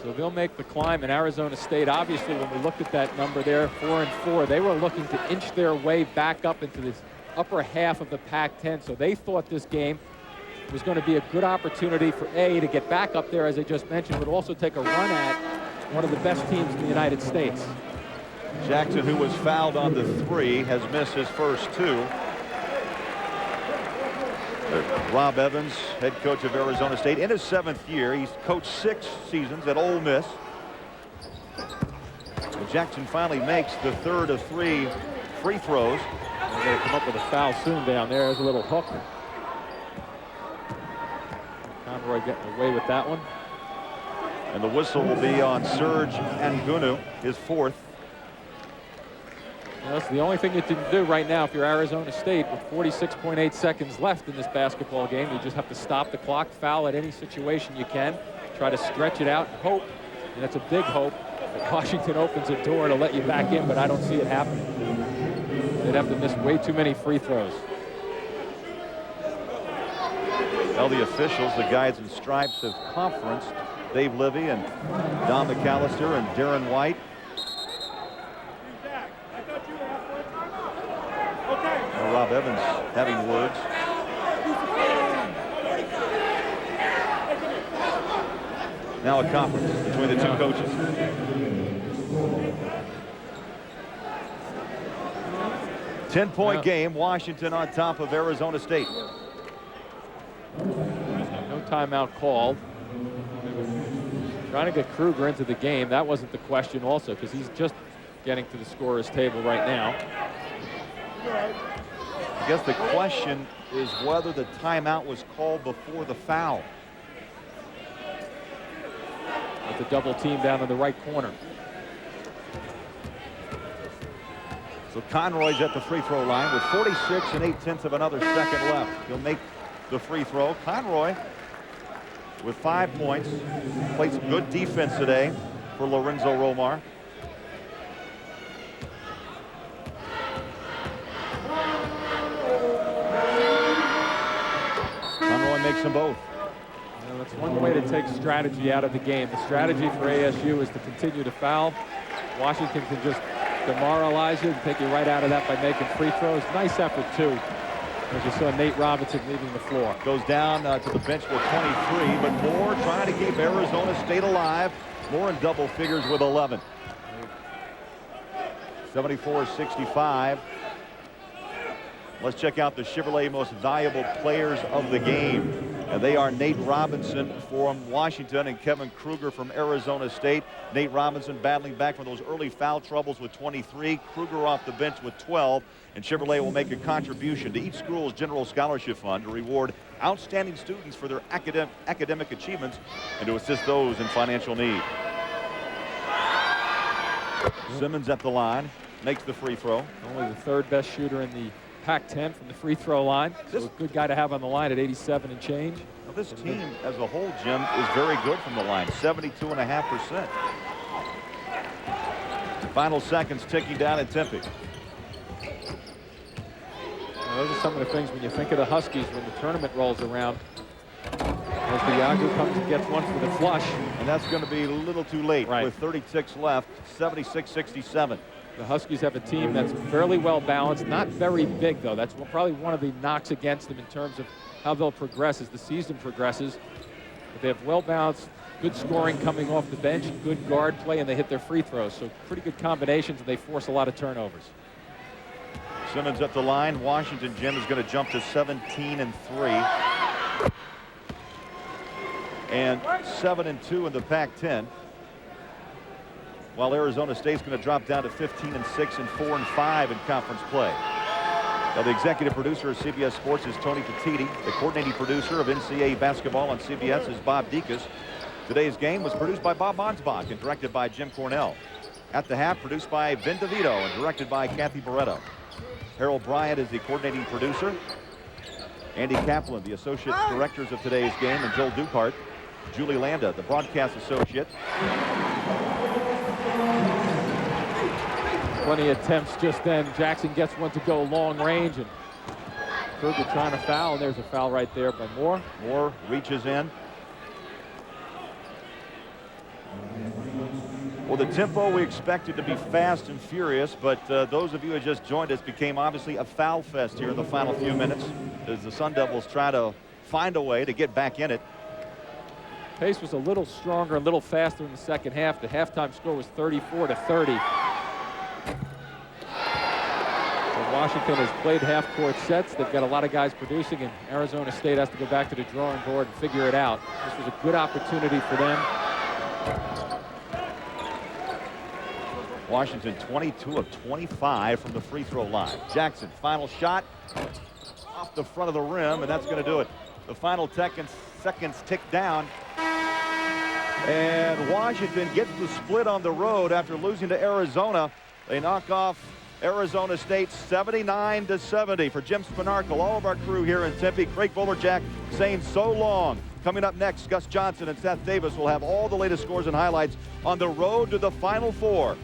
So they'll make the climb in Arizona State. Obviously, when we looked at that number there, 4-4, they were looking to inch their way back up into this upper half of the Pac-10. So they thought this game was going to be a good opportunity for to get back up there, as I just mentioned, but also take a run at one of the best teams in the United States. Jackson, who was fouled on the 3, has missed his first 2. Rob Evans, head coach of Arizona State, in his 7th year. He's coached 6 seasons at Ole Miss. And Jackson finally makes the 3rd of 3 free throws. They're going to come up with a foul soon down there. There's a little hook. Conroy getting away with that one. And the whistle will be on Serge Angunu, his 4th. Well, that's the only thing you can do right now if you're Arizona State with 46.8 seconds left in this basketball game. You just have to stop the clock, foul at any situation you can, try to stretch it out, and hope, and that's a big hope, that Washington opens a door to let you back in, but I don't see it happening. They'd have to miss way too many free throws. Well, the officials, the guys in stripes, have conferenced. Dave Livy and Don McAllister and Darren White. Well, Rob Evans having words. Now a conference between the two coaches. 10-point game, Washington on top of Arizona State. No timeout called. Trying to get Kruger into the game. That wasn't the question also, because he's just getting to the scorer's table right now. I guess the question is whether the timeout was called before the foul. With the double team down in the right corner. So Conroy's at the free throw line with 46 8/10 of another second left. He'll make the free throw. Conroy with 5 points. Played some good defense today for Lorenzo Romar. Conroy makes them both. Well, that's one way to take strategy out of the game. The strategy for ASU is to continue to foul. Washington can just demoralize you and take you right out of that by making free throws. Nice effort, too, as you saw Nate Robinson leaving the floor. Goes down to the bench with 23, but Moore trying to keep Arizona State alive. Moore in double figures with 11. 74-65. Let's check out the Chevrolet most valuable players of the game. And they are Nate Robinson from Washington and Kevin Kruger from Arizona State. Nate Robinson battling back from those early foul troubles with 23. Kruger off the bench with 12. And Chevrolet will make a contribution to each school's general scholarship fund to reward outstanding students for their academic achievements and to assist those in financial need. Simmons at the line, makes the free throw. Only the third best shooter in the Pac-10 from the free throw line. So a good guy to have on the line at 87 and change. Well, this team as a whole, Jim, is very good from the line, 72.5%. Final seconds ticking down at Tempe. Well, those are some of the things when you think of the Huskies when the tournament rolls around. As the Yagu comes and gets one for the flush. And that's going to be a little too late right. With 36 left, 76-67. The Huskies have a team that's fairly well balanced, not very big though. That's probably one of the knocks against them in terms of how they'll progress as the season progresses. But they have well balanced, good scoring coming off the bench, good guard play, and they hit their free throws. So pretty good combinations, and they force a lot of turnovers. Simmons at the line. Washington, Jim, is going to jump to 17-3. And 7-2 in the Pac-10. While Arizona State's going to drop down to 15-6 and 4-5 in conference play. Now, the executive producer of CBS Sports is Tony Petiti. The coordinating producer of NCAA basketball on CBS is Bob Dekas. Today's game was produced by Bob Monsbach and directed by Jim Cornell. At the Half, produced by Vin DeVito and directed by Kathy Barretto. Harold Bryant is the coordinating producer. Andy Kaplan, the associate directors of today's game, and Joel Dukart. Julie Landa, the broadcast associate. Plenty of attempts just then. Jackson gets one to go long range, and Kruger trying to foul, and there's a foul right there by Moore. Moore reaches in. Well, the tempo we expected to be fast and furious, but those of you who just joined us became obviously a foul fest here in the final few minutes as the Sun Devils try to find a way to get back in it. Pace was a little stronger, a little faster in the second half. The halftime score was 34-30. Washington has played half-court sets. They've got a lot of guys producing, and Arizona State has to go back to the drawing board and figure it out. This was a good opportunity for them. Washington 22 of 25 from the free throw line. Jackson, final shot off the front of the rim, and that's going to do it. The final seconds tick down. And Washington gets the split on the road after losing to Arizona. They knock off Arizona State 79-70. For Jim Spinarkle, all of our crew here in Tempe, Craig Bolerjack saying so long. Coming up next, Gus Johnson and Seth Davis will have all the latest scores and highlights on the road to the Final Four.